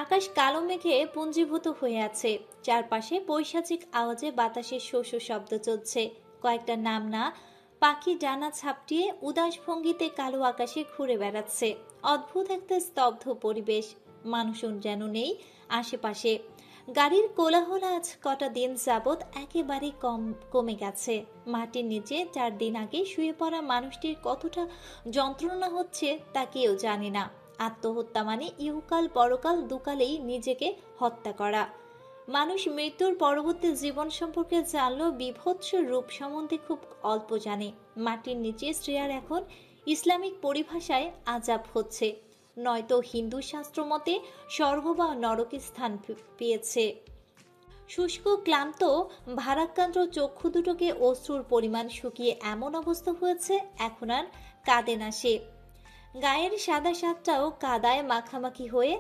আকাশ কালো মেঘে পুঞ্জীভূত হয়ে আছে। চারপাশে পৈশাচিক আওয়াজে বাতাসে শো শো শব্দ চলছে। কয়েকটা নামনা পাখি ডানা ছাপটিয়ে উদাস ভঙ্গিতে কালো আকাশে ঘুরে বেড়াচ্ছে। অদ্ভুত একটা স্তব্ধ পরিবেশ, মানুষজন যেন নেই আশেপাশে। গাড়ির কোলাহল আজ কটা দিন যাবৎ একেবারে কমে গেছে। মাটির নিচে 4 দিন আগে শুয়ে পড়া মানুষটির কতটা যন্ত্রণা হচ্ছে তা কেউ জানে না। আত্মহত্যা মানে ইহকাল পরকাল দুকালেই নিজেকে হত্যা করা। মানুষ মৃত্যুর পরবর্তী জীবন সম্পর্কে জানলেও বিভৎস রূপ সম্বন্ধে খুব অল্প জানে। মাটির নিচে শ্রেয়ার এখন ইসলামিক পরিভাষায় আযাব হচ্ছে, নয়তো হিন্দু শাস্ত্র মতে স্বর্গ বা নরকে স্থান পেয়েছে। শুষ্ক ক্লান্ত ভারাক্রান্ত চক্ষু দুটোকে অশ্রুর পরিমাণ শুকিয়ে এমন অবস্থা হয়েছে এখন আর কাঁদে না সে। গায়ের সাদা শার্টটাও কাদায় মাখামাখি হয়ে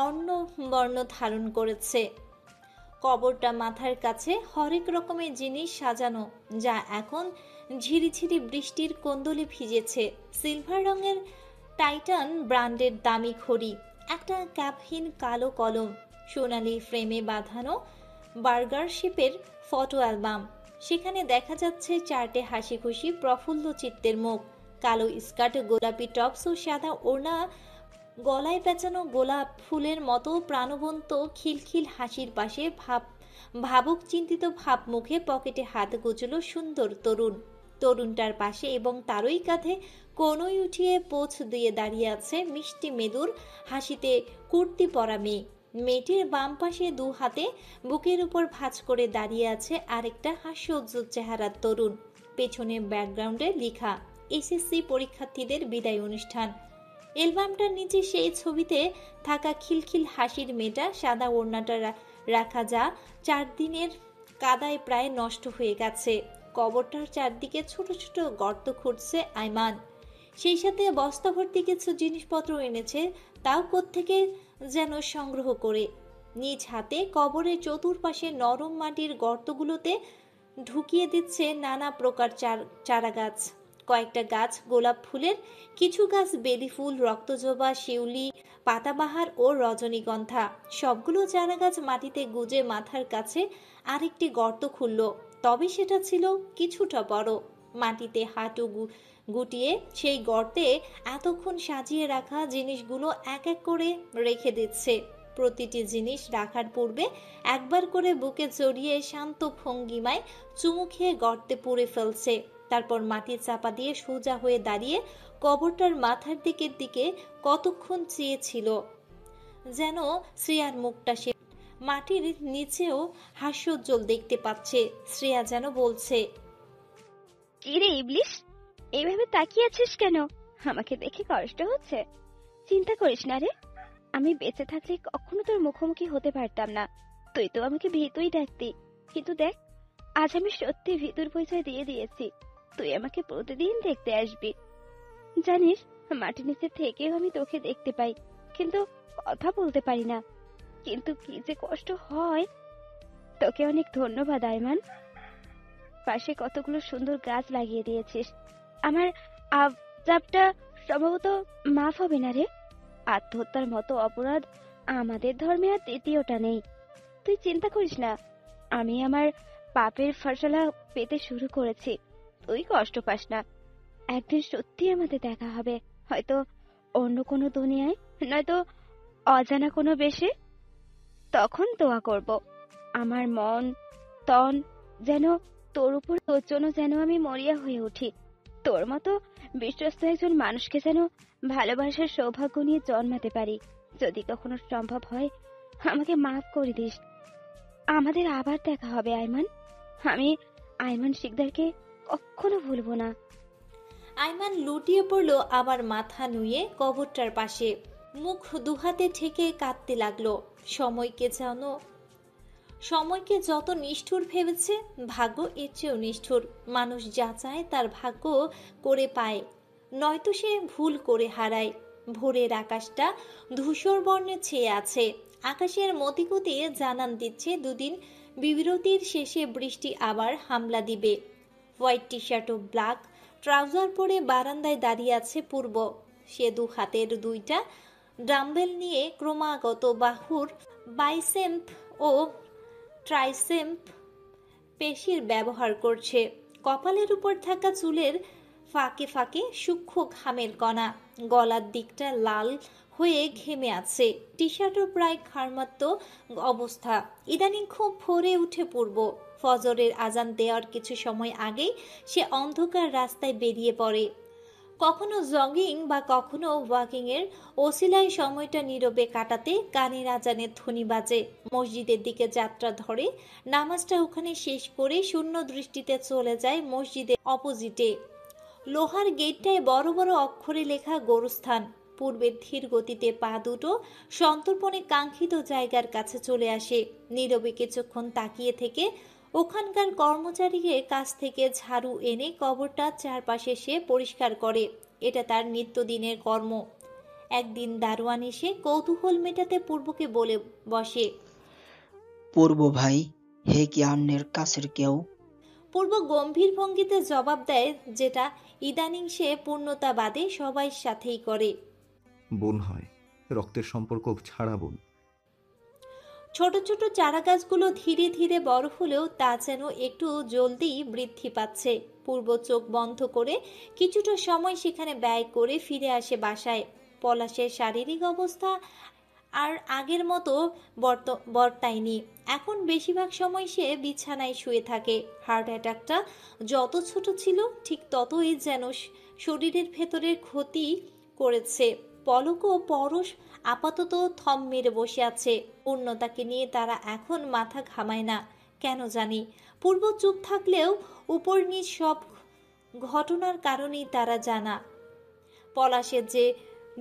অন্য বর্ণ ধারণ করেছে। কবরটা মাথার কাছে হরেক রকমের জিনিস সাজানো, যা এখন ঝিরিঝিরি বৃষ্টির কোন্দলে ভিজেছে। সিলভার রঙের টাইটান ব্র্যান্ডের দামি ঘড়ি, একটা ক্যাপহীন কালো কলম, সোনালি ফ্রেমে বাঁধানো বার্গার শেপের ফটো অ্যালবাম। সেখানে দেখা যাচ্ছে 4টে হাসি খুশি প্রফুল্ল চিত্তের মুখ। কালো স্কার্ট, গোলাপি টপস ও সাদা ওড়না, গলায় পেঁচানো গোলাপ ফুলের মতো প্রাণবন্ত খিলখিল হাসির পাশে ভাবুক চিন্তিত ভাব মুখে পকেটে হাত গুজল সুন্দর তরুণটার পাশে এবং তারই কাঁধে কোনোই উঠিয়ে পোছ দিয়ে দাঁড়িয়ে আছে মিষ্টি মেদুর হাসিতে কুর্তি পরা মেয়ে। মেয়েটির বাম পাশে 2 হাতে বুকের উপর ভাঁজ করে দাঁড়িয়ে আছে আরেকটা হাস্যোজ্জ্বল চেহারার তরুণ। পেছনে ব্যাকগ্রাউন্ডে লেখা এসএসসি পরীক্ষার্থীদের বিদায় অনুষ্ঠান। অ্যালবামটার নিচে সেই ছবিতে থাকা খিলখিল হাসির মেয়েটা, সাদা ওড়নাটা রাখা, যা 4 দিনের কাদায় প্রায় নষ্ট হয়ে গেছে। কবরটার চারদিকে ছোট ছোট গর্ত খুঁড়ছে আইমান। সেই সাথে বস্তা ভর্তি কিছু জিনিসপত্র এনেছে, তাও কোত্থেকে যেন সংগ্রহ করে। নিজ হাতে কবরের চতুর্পাশে নরম মাটির গর্তগুলোতে ঢুকিয়ে দিচ্ছে নানা প্রকার চারা গাছ। কয়েকটা গাছ গোলাপ ফুলের, কিছু গাছ বেলি ফুল, রক্তজবা, শিউলি, পাতাবাহার ও রজনীগন্ধা। সবগুলো চারা গাছ মাটিতে গুজে মাথার কাছে আরেকটি গর্ত খুলল, তবে সেটা ছিল কিছুটা বড়। মাটিতে হাঁটু গুটিয়ে সেই গর্তে এতক্ষণ সাজিয়ে রাখা জিনিসগুলো এক এক করে রেখে দিচ্ছে। প্রতিটি জিনিস রাখার পূর্বে একবার করে বুকে জড়িয়ে শান্ত ভঙ্গিমায় চুমু খেয়ে গর্তে পুরে ফেলছে। তারপর মাটি চাপা দিয়ে সোজা হয়ে দাঁড়িয়ে কবরটার মাথার দিকে কতক্ষণ চেয়েছিল, যেন শ্রেয়ার মুখটা সে মাটির নিচেও হাস্যোজ্জ্বল দেখতে পাচ্ছে। শ্রেয়া যেন বলছে, কি রে ইবলিশ, এইভাবে তাকিয়ে আছিস কেন? আমাকে দেখে কষ্ট হচ্ছে? চিন্তা করিস না রে, আমি বেঁচে থাকলে কখনো তোর মুখোমুখি হতে পারতাম না। তুই তো আমাকে ভীতুই ডাকতি, কিন্তু দেখ আজ আমি সত্যি ভীতুর পরিচয় দিয়ে দিয়েছি। তুই আমাকে প্রতিদিন দেখতে আসবি। জানিস, মাটির নিচে থেকেও আমি তোকে দেখতে পাই, কিন্তু কথা বলতে পারি না। কিন্তু কি যে কষ্ট হয়। তোকে অনেক ধন্যবাদ আইমান। পাশে কতগুলো সুন্দর গাছ লাগিয়ে দিয়েছিস। আমার আবজাবটা সম্ভবত মাফ হবে না রে। আত্মহত্যার মতো অপরাধ আমাদের ধর্মে আর তৃতীয়টা নেই। তুই চিন্তা করিস না, আমি আমার পাপের ফসলা পেতে শুরু করেছি। তুই কষ্ট পাস না। একদিন সত্যি আমাদের দেখা হবে, হয়তো অন্য কোনো দুনিয়ায়, নয়তো অজানা কোনো বেশে। তখন দোয়া করব আমার মন তন যেন তোর উপর, তোর জন্য যেন আমি মরিয়া হয়ে উঠি। তোর মতো বিশ্বস্ত একজন মানুষকে যেন ভালোবাসার সৌভাগ্য নিয়ে জন্মাতে পারি। যদি কখনো সম্ভব হয় আমাকে মাফ করে দিস। আমাদের আবার দেখা হবে আইমান। আমি আইমান শিকদারকে কখনো ভুলবো না। আইমান লুটিয়ে পড়ল আবার মাথা নুয়ে কবরটার পাশে, মুখ দুহাতে ঠেকে কাঁদতে লাগলো। সময়কে যত নিষ্ঠুর ভেবেছে, ভাগ্য এর চেয়েও নিষ্ঠুর। মানুষ যা চায় তার ভাগ্য করে পায়, নয়তো সে ভুল করে হারায়। ভোরের আকাশটা ধূসর বর্ণে ছেয়ে আছে। আকাশের মতিগতি জানান দিচ্ছে 2 দিন বিরতির শেষে বৃষ্টি আবার হামলা দিবে। হোয়াইট টি শার্ট ও ব্ল্যাক ট্রাউজার পরে বারান্দায় দাঁড়িয়ে আছে পূর্ব। সে 2 হাতের 2টা ডাম্বেল নিয়ে ক্রমাগত বাহুর বাইসেপ ও ট্রাইসেপ পেশির ব্যবহার করছে। কপালের উপর থাকা চুলের ফাঁকে ফাঁকে সূক্ষ্ম ঘামের কণা, গলার দিকটা লাল হয়ে ঘেমে আছে, টি শার্টও প্রায় ঘাড়মাত্ম অবস্থা। ইদানিং খুব ভোরে উঠে পূর্ব, ফজরের আজান দেওয়ার কিছু সময় আগেই সে অন্ধকার রাস্তায় বেরিয়ে পড়ে। কখনো জগিং বা কখনো ওয়াকিং এর ওসিলায় সময়টা নীরবে কাটাতে কানের আজানের ধ্বনি বাজে। মসজিদের দিকে যাত্রা ধরে, নামাজটা ওখানে শেষ করে শূন্য দৃষ্টিতে চলে যায় মসজিদের অপোজিটে। লোহার গেটটায় বড় বড় অক্ষরে লেখা গোরস্থান। পূর্বের ধীর গতিতে পা দুটো সন্তর্পণে কাঙ্ক্ষিত জায়গার কাছে চলে আসে। নীরবে কিছুক্ষণ তাকিয়ে থেকে ওখানকার কর্মচারীর কাছ থেকে ঝাড়ু এনে কবরটার চারপাশে সে পরিষ্কার করে। এটা তার নিত্যদিনের কর্ম। একদিন দারোয়ান এসে কৌতূহল মেটাতে পূর্বকে বলে বসে, পূর্ব ভাই, হে কি অন্যের কাছের কেউ? পূর্ব গম্ভীর ভঙ্গিতে জবাব দেয়, যেটা ইদানিং সে পূর্ণতা বাদে সবাই সাথেই করে। বোন হয়, রক্তের সম্পর্ক ছাড়া বোন। ছোট ছোট চারা গাছগুলো ধীরে ধীরে বড় হলেও তা যেন একটু জলদি বৃদ্ধি পাচ্ছে। পূর্ব চোখ বন্ধ করে কিছুটা সময় সেখানে ব্যয় করে ফিরে আসে বাসায়। পলাশের শারীরিক অবস্থা আর আগের মতো বর্তায়নি। এখন বেশিরভাগ সময় সে বিছানায় শুয়ে থাকে। হার্ট অ্যাটাকটা যত ছোট ছিল ঠিক ততই যেন শরীরের ভেতরের ক্ষতি করেছে। পলক ও পরশ আপাতত থম মেরে বসে আছে। পূর্ণতাকে নিয়ে তারা এখন মাথা ঘামায় না, কেন জানি। পূর্ব চুপ থাকলেও উপর নিচ সব ঘটনার কারণেই তারা জানা। পলাশের যে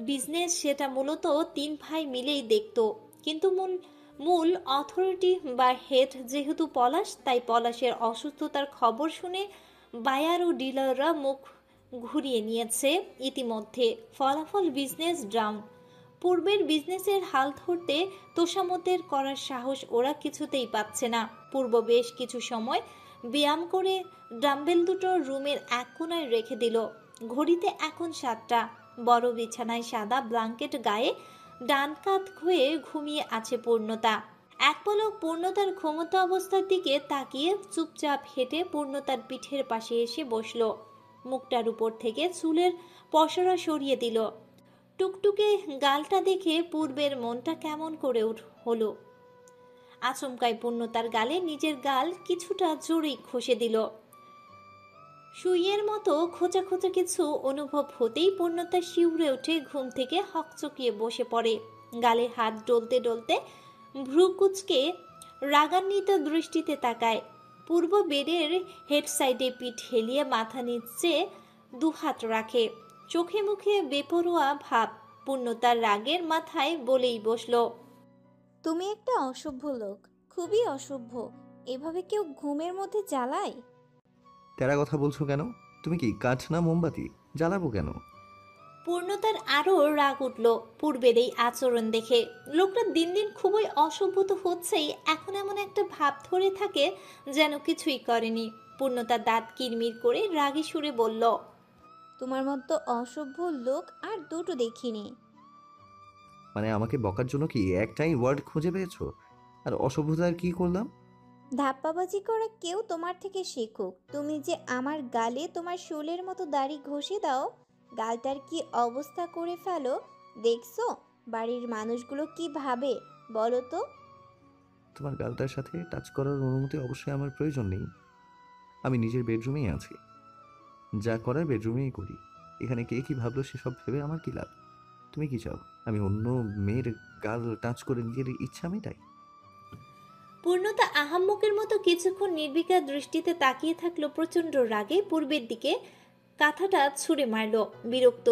বিজনেস সেটা মূলত তিন ভাই মিলেই দেখত, কিন্তু মূল অথরিটি বা হেড যেহেতু পলাশ, তাই পলাশের অসুস্থতার খবর শুনে বায়ার ও ডিলাররা মুখ ঘুরিয়ে নিয়েছে ইতিমধ্যে। ফলাফল বিজনেস ডাউন। পূর্বের বিজনেসের হাল ধরতে তোষামতের করার সাহস ওরা কিছুতেই পাচ্ছে না। পূর্ব বেশ কিছু সময় ব্যায়াম করে ডাম্বেল দুটো রুমের এক কোণায় রেখে দিল। ঘড়িতে এখন 7টা। বড় বিছানায় সাদা ব্ল্যাঙ্কেট গায়ে ডান কাত হয়ে ঘুমিয়ে আছে পূর্ণতা। এক পলক পূর্ণতার ঘুমন্ত অবস্থার দিকে তাকিয়ে চুপচাপ হেঁটে পূর্ণতার পিঠের পাশে এসে বসল। মুখটার উপর থেকে চুলের পসরা সরিয়ে দিল। টুকটুকে গালটা দেখে পূর্বের মনটা কেমন করে হলো। আচমকায় পূর্ণতার গালে নিজের গাল কিছুটা জোরেই ঘষে দিল। সুইয়ের মতো খোঁচা খোঁচা কিছু অনুভব হতেই পূর্ণতা শিউরে উঠে ঘুম থেকে হকচকিয়ে বসে পড়ে। গালে হাত ডলতে ডলতে ভ্রু কুচকে রাগান্বিত দৃষ্টিতে তাকায়। পূর্ব বেডের হেড সাইডে পিঠ হেলিয়ে মাথা নিচে দুহাত রাখে, চোখে মুখে বেপরোয়া ভাব। পূর্ণতার রাগের মাথায় বলেই বসল, তুমি একটা অসভ্য লোক, খুবই অসভ্য। এভাবে কেউ ঘুমের মধ্যে জ্বালায়? তেরা কথা বলছো কেন? তুমি কি কাঠ না মোমবাতি? জ্বালাবো কেন? পূর্ণতার আরো রাগ উঠল পূর্বের এই আচরণ দেখে। লোকটা দিন দিন খুবই অসভ্য তো হচ্ছেই, এখন এমন একটা ভাব ধরে থাকে যেন কিছুই করেনি। পূর্ণতার দাঁত কিরমির করে রাগী সুরে বলল, তোমার মতো অসভ্য লোক আর দুটো দেখিনি। মানে আমাকে বকার জন্য কি একটাই ওয়ার্ড খুঁজে পেয়েছো? আর অসভ্যতার কি করলাম? ধাপ্পাবাজি করা কেউ তোমার থেকে শেখুক। তুমি যে আমার গালে তোমার শোলের মতো দাড়ি ঘষে দাও, গালটার কি অবস্থা করে ফেলো, দেখছো বাড়ির মানুষগুলো কি ভাবে বলো তো? তোমার গালটার সাথে টাচ করার অনুমতি অবশ্যই আমার প্রয়োজন নেই। আমি নিজের বেডরুমেই আছি, যা করার বেডরুমেই করি। এখানে কে কি ভাবলো সেসব ভেবে আমার কি লাভ? তুমি কি চাও আমি অন্য মেয়ের গাল টাচ করে নিজের ইচ্ছা মেটাই? পূর্ণতা আহাম্মকের মতো কিছুক্ষণ নির্বিকার দৃষ্টিতে তাকিয়ে থাকলো প্রচন্ড রাগে। পূর্বের দিকে কাঁথাটা ছুঁড়ে মারল। বিরক্ত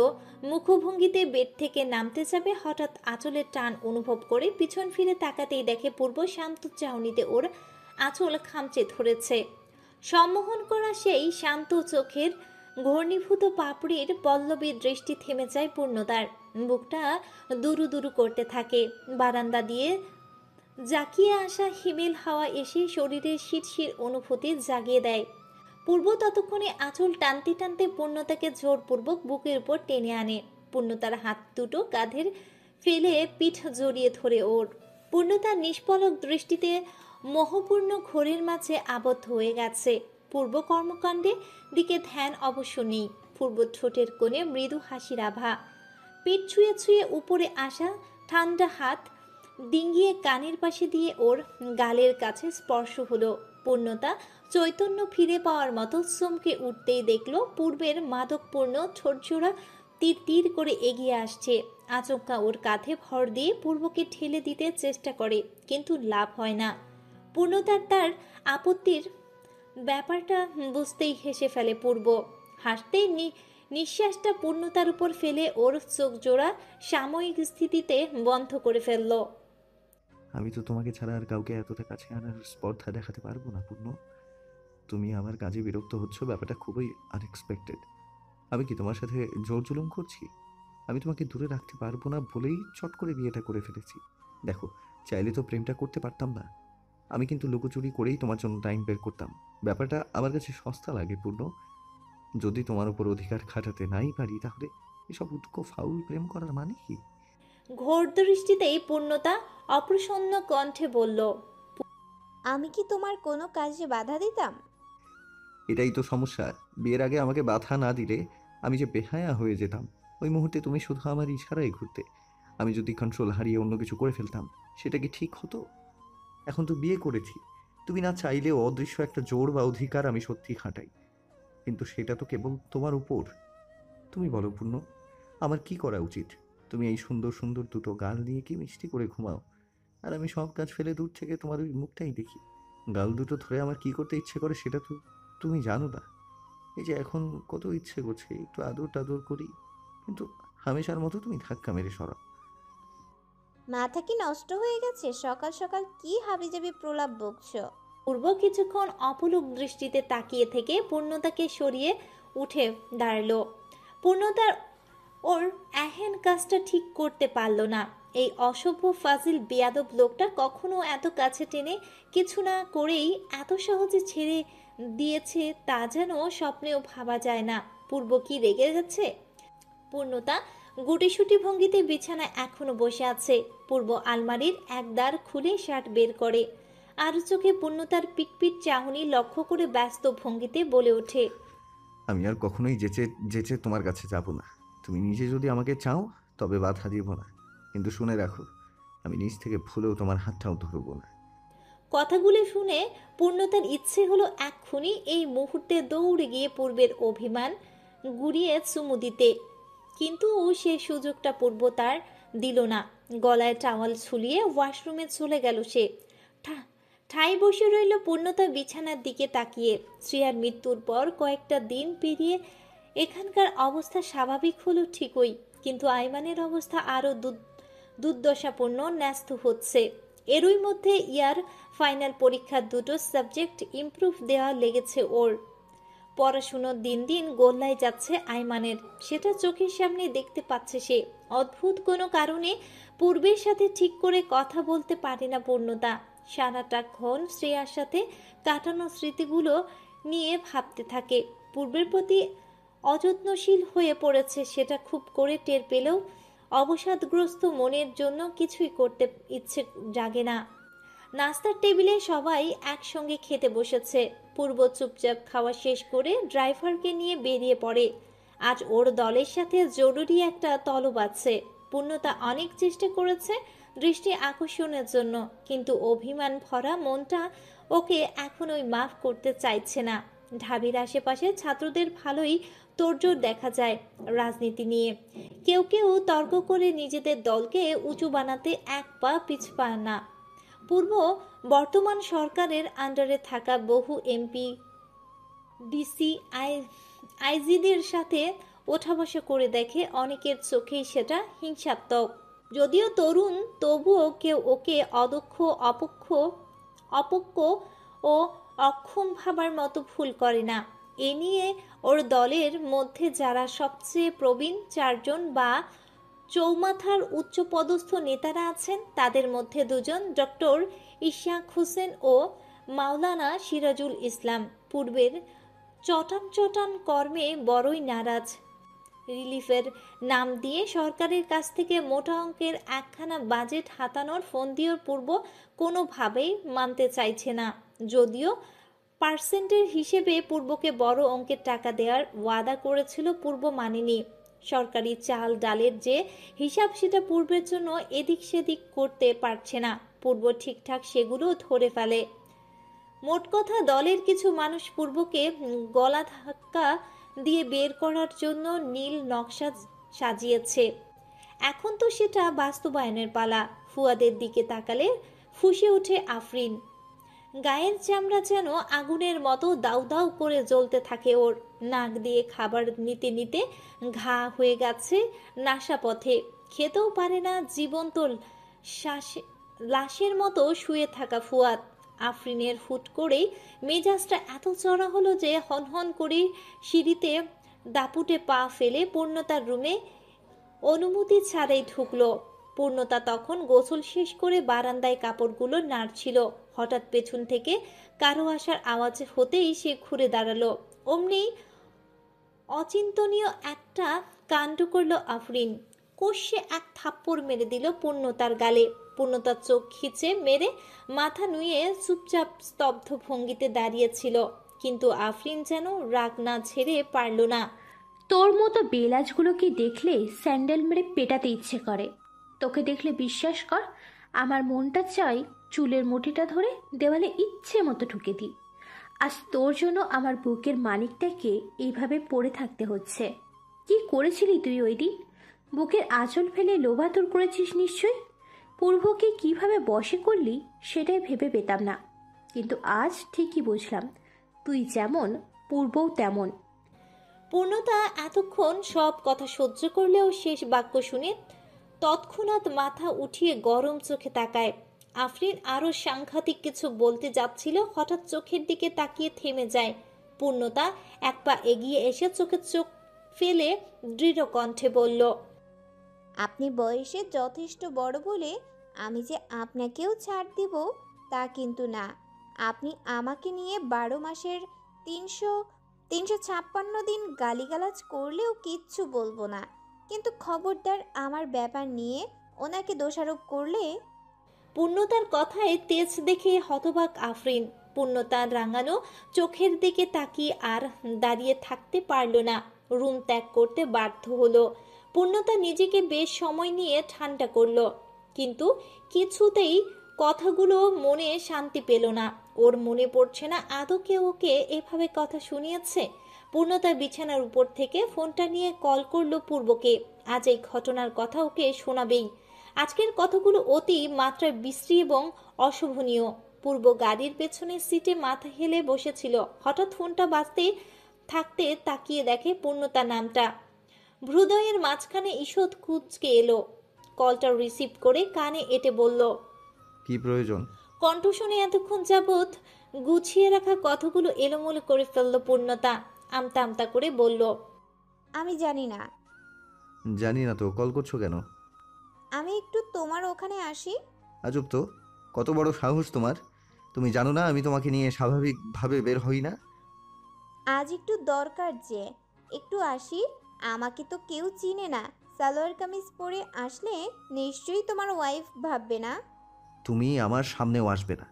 মুখভঙ্গিতে বেড থেকে নামতে যাবে, হঠাৎ আঁচলের টান অনুভব করে পিছন ফিরে তাকাতেই দেখে পূর্ব শান্ত চাহনিতে ওর আঁচল খামচে ধরেছে। সম্মোহন করা সেই শান্ত চোখের ঘূর্ণীভূত পাপড়ির পল্লবী দৃষ্টি থেমে যায় পূর্ণতার। বুকটা দুরু দুরু করতে থাকে। বারান্দা দিয়ে জাকিয়ে আসা হিমেল হাওয়া এসে শরীরের শিরশির অনুভূতি জাগিয়ে দেয়। পূর্ব ততক্ষণে আঁচল টানতে টানতে পূর্ণতাকে জোরপূর্বক বুকের উপর টেনে আনে। পূর্ণতার হাত দুটো কাঁধের ফেলে পিঠ জড়িয়ে ধরে ওর। পূর্ণতা নিষ্পলক দৃষ্টিতে মোহপূর্ণ ঘোরের মাঝে আবদ্ধ হয়ে গেছে। পূর্ব কর্মকাণ্ডে দিকে ধ্যান অবশ্য নেই। পূর্ব ঠোঁটের কোণে মৃদু হাসির আভা। পিঠ ছুঁয়ে ছুঁয়ে উপরে আসা ঠান্ডা হাত ডিঙ্গিয়ে কানের পাশে দিয়ে ওর গালের কাছে স্পর্শ হলো। পূর্ণতা চৈতন্য ফিরে পাওয়ার মতো চমকে উঠতেই দেখলো পূর্বের মাদকপূর্ণ ঠোঁটজোড়া তীর তীর করে এগিয়ে আসছে। আচমকা ওর কাঁধে ভর দিয়ে পূর্বকে ঠেলে দিতে চেষ্টা করে, কিন্তু লাভ হয় না। পূর্ণতার তার আপত্তির ব্যাপারটা বুঝতেই হেসে ফেলে পূর্ব। হাসতেই নিঃশ্বাসটা পূর্ণতার উপর ফেলে ওর চোখ জোড়া সাময়িক স্থিতিতে বন্ধ করে ফেলল। আমি তো তোমাকে ছাড়া আর কাউকে এতটা কাছে আনার স্পর্ধা দেখাতে পারবো না পূর্ণ। তুমি আমার কাজে বিরক্ত হচ্ছ, ব্যাপারটা খুবই আনএক্সপেক্টেড। আমি কি তোমার সাথে জোর জুলুম করছি? আমি তোমাকে দূরে রাখতে পারবো না বলেই চট করে বিয়েটা করে ফেলেছি। দেখো, চাইলে তো প্রেমটা করতে পারতাম না। আমি কিন্তু লুকোচুরি করেই তোমার জন্য টাইম বের করতাম। ব্যাপারটা আমার কাছে সস্তা লাগে পূর্ণ। যদি তোমার উপর অধিকার খাটাতে নাই পারি, তাহলে এসব উদ্কো ফাউল প্রেম করার মানে কি? ঘোর দৃষ্টিতেই পূর্ণতা অপ্রসন্ন কণ্ঠে বলল, আমি কি তোমার কোনো কাজে বাধা দিতাম? এটাই তো সমস্যা। বিয়ের আগে আমাকে বাধা না দিলে আমি যে বেহায়া হয়ে যেতাম। ওই মুহূর্তে তুমি শুধু আমার ইশারায় ঘুরতে। আমি যদি কন্ট্রোল হারিয়ে অন্য কিছু করে ফেলতাম, সেটা কি ঠিক হতো? এখন তো বিয়ে করেছি, তুমি না চাইলেও অদৃশ্য একটা জোর বা অধিকার আমি সত্যি খাটাই। কিন্তু সেটা তো কেবল তোমার উপর। তুমি বলো পূর্ণ, আমার কি করা উচিত? তুমি এই সুন্দর সুন্দর দুটো গাল নিয়ে কি মিষ্টি করে ঘুমাও, আর আমি সব কাজ ফেলে দূর থেকে তোমার ওই মুখটাই দেখি। গাল দুটো ধরে আমার কি করতে ইচ্ছে করে সেটা তো তুমি জানো না। এই যে এখন কত ইচ্ছে করছে একটু আদর টাদর করি, কিন্তু হামেশার মতো তুমি ধাক্কা মেরে সরাও। মাথা কি নষ্ট হয়ে গেছে? সকাল সকাল কি হাবিজাবি প্রলাপ বকছো? পূর্ব কিছুক্ষণ অপলক দৃষ্টিতে তাকিয়ে থেকে পূর্ণতাকে সরিয়ে উঠে দাঁড়ালো। পূর্ণতার ওর এহেন কাজটা ঠিক করতে পারল না। এই অসভ্য ফাজিল বেয়াদব লোকটা কখনো এত কাছে টেনে কিছু না করেই এত সহজে ছেড়ে দিয়েছে তা যেন স্বপ্নেও ভাবা যায় না। পূর্ব কি রেগে যাচ্ছে? পূর্ণতা গুটিসুটি ভঙ্গিতে বিছানায় এখনো বসে আছে। পূর্ব আলমারির এক দ্বার খুলে শার্ট বের করে, আর চোখে পূর্ণতার পিটপিট চাহনি লক্ষ্য করে ব্যস্ত ভঙ্গিতে বলে ওঠে, আমি আর কখনোই যেচে যেচে তোমার কাছে যাব না। তুমি নিজে যদি আমাকে চাও তবে বাধা দিব না, কিন্তু শুনে রাখো, আমি নিজ থেকে ভুলেও তোমার হাতটাও ধরবো না। কথাগুলি শুনে পূর্ণতার ইচ্ছে হলো এক্ষুনি এই মুহূর্তে দৌড়ে গিয়ে পূর্বের অভিমান গুড়িয়ে চুমু দিতে, কিন্তু সে সুযোগটা পূর্ব তার দিল না। গলায় টাওয়াল ঝুলিয়ে ওয়াশরুমে চলে গেল সে। ঠাই বসে রইল পূর্ণতা বিছানার দিকে তাকিয়ে। শ্রেয়ার মৃত্যুর পর কয়েকটা দিন পেরিয়ে এখানকার অবস্থা স্বাভাবিক হলো ঠিকই, কিন্তু আইমানের অবস্থা আরও দুর্দশাপূর্ণ ন্যস্ত হচ্ছে। এরই মধ্যে ইয়ার ফাইনাল পরীক্ষার দুটো সাবজেক্ট ইমপ্রুভ দেওয়া লেগেছে ওর। পড়াশুনো দিন দিন গোল্লায় যাচ্ছে আইমানের, সেটা চোখের সামনে দেখতে পাচ্ছে সে। অদ্ভুত কোনো কারণে পূর্বের সাথে ঠিক করে কথা বলতে পারে না পূর্ণতা। সারাটাক্ষণ শ্রেয়ার সাথে কাটানো স্মৃতিগুলো নিয়ে ভাবতে থাকে। পূর্বের প্রতি অযত্নশীল হয়ে পড়েছে, সেটা খুব করে টের পেলেও অবসাদগ্রস্ত মনের জন্য কিছুই করতে ইচ্ছে জাগে না। নাস্তার টেবিলে সবাই একসঙ্গে খেতে বসেছে। পূর্ব চুপচাপ খাওয়া শেষ করে ড্রাইভারকে নিয়ে বেরিয়ে পড়ে। আজ ওর দলের সাথে জরুরি একটা তলব আছে। পূর্ণতা অনেক চেষ্টা করেছে দৃষ্টি আকর্ষণের জন্য, কিন্তু অভিমান ভরা মনটা ওকে এখনোই মাফ করতে চাইছে না। ঢাবির আশেপাশে ছাত্রদের ভালোই তোড়জোড় দেখা যায় রাজনীতি নিয়ে। কেউ কেউ তর্ক করে নিজেদের দলকে উঁচু বানাতে এক পা পিছপা না। পূর্ব বর্তমান সরকারের আন্ডারে থাকা বহু এমপি, ডিসি, আইজিদের সাথে ওঠা বসা করে দেখে, অনেকের চোখেই সেটা হিংসাত্মক। যদিও তরুণ, তবুও কেউ ওকে অদক্ষ, অপক্ষ ও অক্ষম ভাবার মতো ভুল করে না। এ নিয়ে ওর দলের মধ্যে যারা সবচেয়ে প্রবীণ চারজন বা চৌমাথার উচ্চপদস্থ নেতারা আছেন, তাদের মধ্যে দুজন ডক্টর ইশাক হোসেন ও মাওলানা সিরাজুল ইসলাম পূর্বের চটান চটান কর্মে বড়ই নারাজ। রিলিফের নাম দিয়ে সরকারের কাছ থেকে মোটা অঙ্কের একখানা বাজেট হাতানোর ফোন দিয়েও পূর্ব কোনোভাবেই মানতে চাইছে না। যদিও পার্সেন্টের হিসেবে পূর্বকে বড় অঙ্কের টাকা দেওয়ার ওয়াদা করেছিল, পূর্ব মানেনি। সরকারি চাল ডালের যে হিসাব সেটা পূর্বের জন্য এদিক সেদিক করতে পারছে না। পূর্ব ঠিকঠাক সেগুলো ধরে ফেলে। মোট কথা, দলের কিছু মানুষ পূর্বকে গলা ধাক্কা দিয়ে বের করার জন্য নীল নকশা সাজিয়েছে। এখন তো সেটা বাস্তবায়নের পালা। ফুয়াদের দিকে তাকালে ফুঁসে ওঠে আফরিন। গায়ের চামড়া যেন আগুনের মতো দাউ দাউ করে জ্বলতে থাকে ওর। নাক দিয়ে খাবার নিতে নিতে ঘা হয়ে গেছে নাসাপথে। খেতেও পারে না। জীবন্ত লাশের মতো শুয়ে থাকা ফুয়াদ। আফরিনের হুট করেই মেজাজটা এত চড়া হলো যে হনহন করে সিঁড়িতে দাপুটে পা ফেলে পূর্ণতার রুমে অনুমতি ছাড়াই ঢুকলো। পূর্ণতা তখন গোসল শেষ করে বারান্দায় কাপড়গুলো নাড়ছিল। হঠাৎ পেছন থেকে কারো আসার আওয়াজ হতেই সে ঘুরে দাঁড়ালো। অমনি অচিন্তনীয় একটা কাণ্ড করলো আফরিন। কষে এক থাপ্পড় মেরে দিল পূর্ণতার গালে। পূর্ণতার চোখ খিচে মেরে মাথা নুয়ে চুপচাপ স্তব্ধ ভঙ্গিতে দাঁড়িয়েছিল। কিন্তু আফরিন যেন রাগ না ঝেড়ে পারল না। তোর মতো বেলাজগুলোকে দেখলে স্যান্ডেল মেরে পেটাতে ইচ্ছে করে। তোকে দেখলে বিশ্বাস কর, আমার মনটা চাই চুলের মুঠিটা ধরে দেওয়ালে ইচ্ছে মতো ঠুকে দিই। আজ তোর জন্য আমার বুকের মানিকটাকে এইভাবে পড়ে থাকতে হচ্ছে। কি করেছিলি তুই ওই দিন? বুকের আঁচল ফেলে লোভাতুর করেছিস নিশ্চয়ই। পূর্বকে কিভাবে বশে করলি সেটাই ভেবে পেতাম না, কিন্তু আজ ঠিকই বুঝলাম তুই যেমন পূর্বও তেমন। পূর্ণতা এতক্ষণ সব কথা সহ্য করলেও শেষ বাক্য শুনে তৎক্ষণাৎ মাথা উঠিয়ে গরম চোখে তাকায়। আফরিন আরো সাংঘাতিক কিছু বলতে যাচ্ছিল, হঠাৎ চোখের দিকে তাকিয়ে থেমে যায়। পূর্ণতা এক পা এগিয়ে এসে চোখে চোখ ফেলে দৃঢ় কণ্ঠে বলল, আপনি বয়সে যথেষ্ট বড় বলে আমি যে আপনাকেও ছাড় দিব তা কিন্তু না। আপনি আমাকে নিয়ে 12 মাসের 356 দিন গালিগালাজ করলেও কিচ্ছু বলবো না, কিন্তু খবরদার আমার ব্যাপার নিয়ে ওনাকে দোষারোপ করলে। পূর্ণতার কথায় তেজ দেখে হতবাক আফরিন। পূর্ণতার রাঙানো চোখের দিকে তাকিয়ে আর দাঁড়িয়ে থাকতে পারল না, রুম ত্যাগ করতে বাধ্য হলো। পূর্ণতা নিজেকে বেশ সময় নিয়ে ঠান্ডা করলো, কিন্তু কিছুতেই কথাগুলো মনে শান্তি পেল না। ওর মনে পড়ছে না আদৌ কেউ ওকে এভাবে কথা শুনিয়েছে। পূর্ণতা বিছানার উপর থেকে ফোনটা নিয়ে কল করলো পূর্বকে। আজ এই ঘটনার কথা ওকে শোনাবেই। আজকের কথাগুলো অতি মাত্রায় বিশ্রী এবং অশোভনীয়। পূর্ব গাড়ির পেছনের সিটে মাথা হেলে বসেছিল। হঠাৎ ফোনটা বাজতে থাকতে তাকিয়ে দেখে পূর্ণতা নামটা। হৃদয়ের মাঝখানে ঈষৎ কুঁচকে এলো। কলটা রিসিভ করে কানে এঁটে বলল, কি প্রয়োজন? কণ্ঠ শুনে এতক্ষণ যাবৎ গুছিয়ে রাখা কথাগুলো এলোমেলো করে ফেলল পূর্ণতা। আমতা আমতা করে বলল, আমি জানি না। জানি না তো, কল করছো কেন? আমি একটু তোমার ওখানে আসি। আজব তো, কত বড় সাহস তোমার! তুমি জানো না আমি তোমাকে নিয়ে স্বাভাবিকভাবে বের হই না? আজ একটু দরকার যে একটু আসি। আমাকে তো কেউ চিনে না, সালোয়ার কামিজ পরে আসলে নিশ্চয়ই তোমার ওয়াইফ ভাববে না? তুমি আমার সামনেও আসবে না।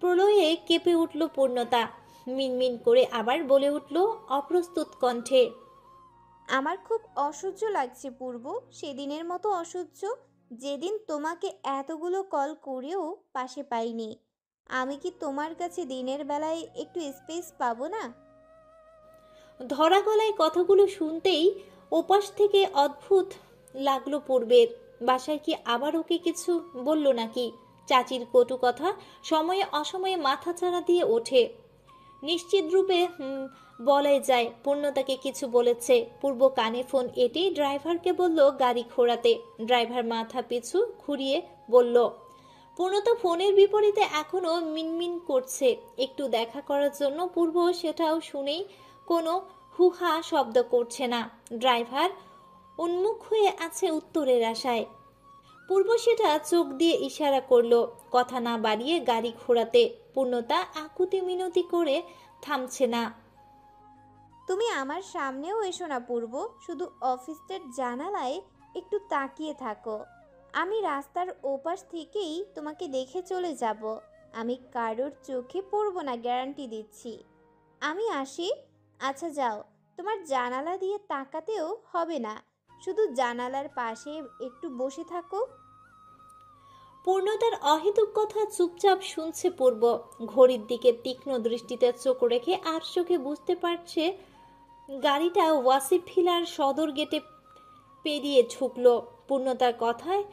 প্রলয়ে কেঁপে উঠল পূর্ণতা। মিনমিন করে আবার বলে উঠল অপ্রস্তুত কণ্ঠে, আমার খুব অসহ্য লাগছে পূর্ব, সেদিনের মতো অসহ্য যেদিন তোমাকে এতগুলো কল করেও পাশে পাইনি। আমি কি তোমার কাছে দিনের বেলায় একটু স্পেস পাবো না? ধরা গলায় কথাগুলো শুনতেই ওপাশ থেকে অদ্ভুত লাগলো পূর্বের। বাসায় কি আবার ওকে কিছু বলল নাকি? চাচির কটু কথা সময়ে অসময়ে মাথা চাড়া দিয়ে ওঠে। নিশ্চিত রূপে বলাই যায় পূর্ণতাকে কিছু বলেছে। পূর্ব কানে ফোন এঁটেই ড্রাইভারকে বলল গাড়ি ঘোরাতে। ড্রাইভার মাথা পিছু ঘুরিয়ে বলল, পূর্ণতা ফোনের বিপরীতে এখনো মিনমিন করছে একটু দেখা করার জন্য। পূর্ব সেটাও শুনেই কোনো হুহা শব্দ করছে না। ড্রাইভার উন্মুখ হয়ে আছে উত্তরের আশায়। পূর্ব সেটা চোখ দিয়ে ইশারা করলো কথা না বাড়িয়ে গাড়ি ঘোরাতে। পূর্ণতা আকুতি মিনতি করে থামছে না। তুমি আমার সামনেও এসো না পূর্ব, শুধু অফিসের জানালায় একটু তাকিয়ে থাকো। আমি রাস্তার ওপাশ থেকেই তোমাকে দেখে চলে যাব। আমি কারোর চোখে পড়ব না, গ্যারান্টি দিচ্ছি। আমি আসি। আচ্ছা যাও, তোমার জানালা দিয়ে তাকাতেও হবে না, শুধু জানালার পাশে একটু বসে থাকো। পূর্ণতার অহেতুক কথা চুপচাপ শুনছে পূর্ব। ঘড়ির দিকে তীক্ষ্ণ দৃষ্টিতে চোখ রেখে আর চোখে বুঝতে পারছে গাড়িটা ওয়াসিফ ভিলার সদর গেটে পেরিয়ে ঢুকলো। পূর্ণতার কথায়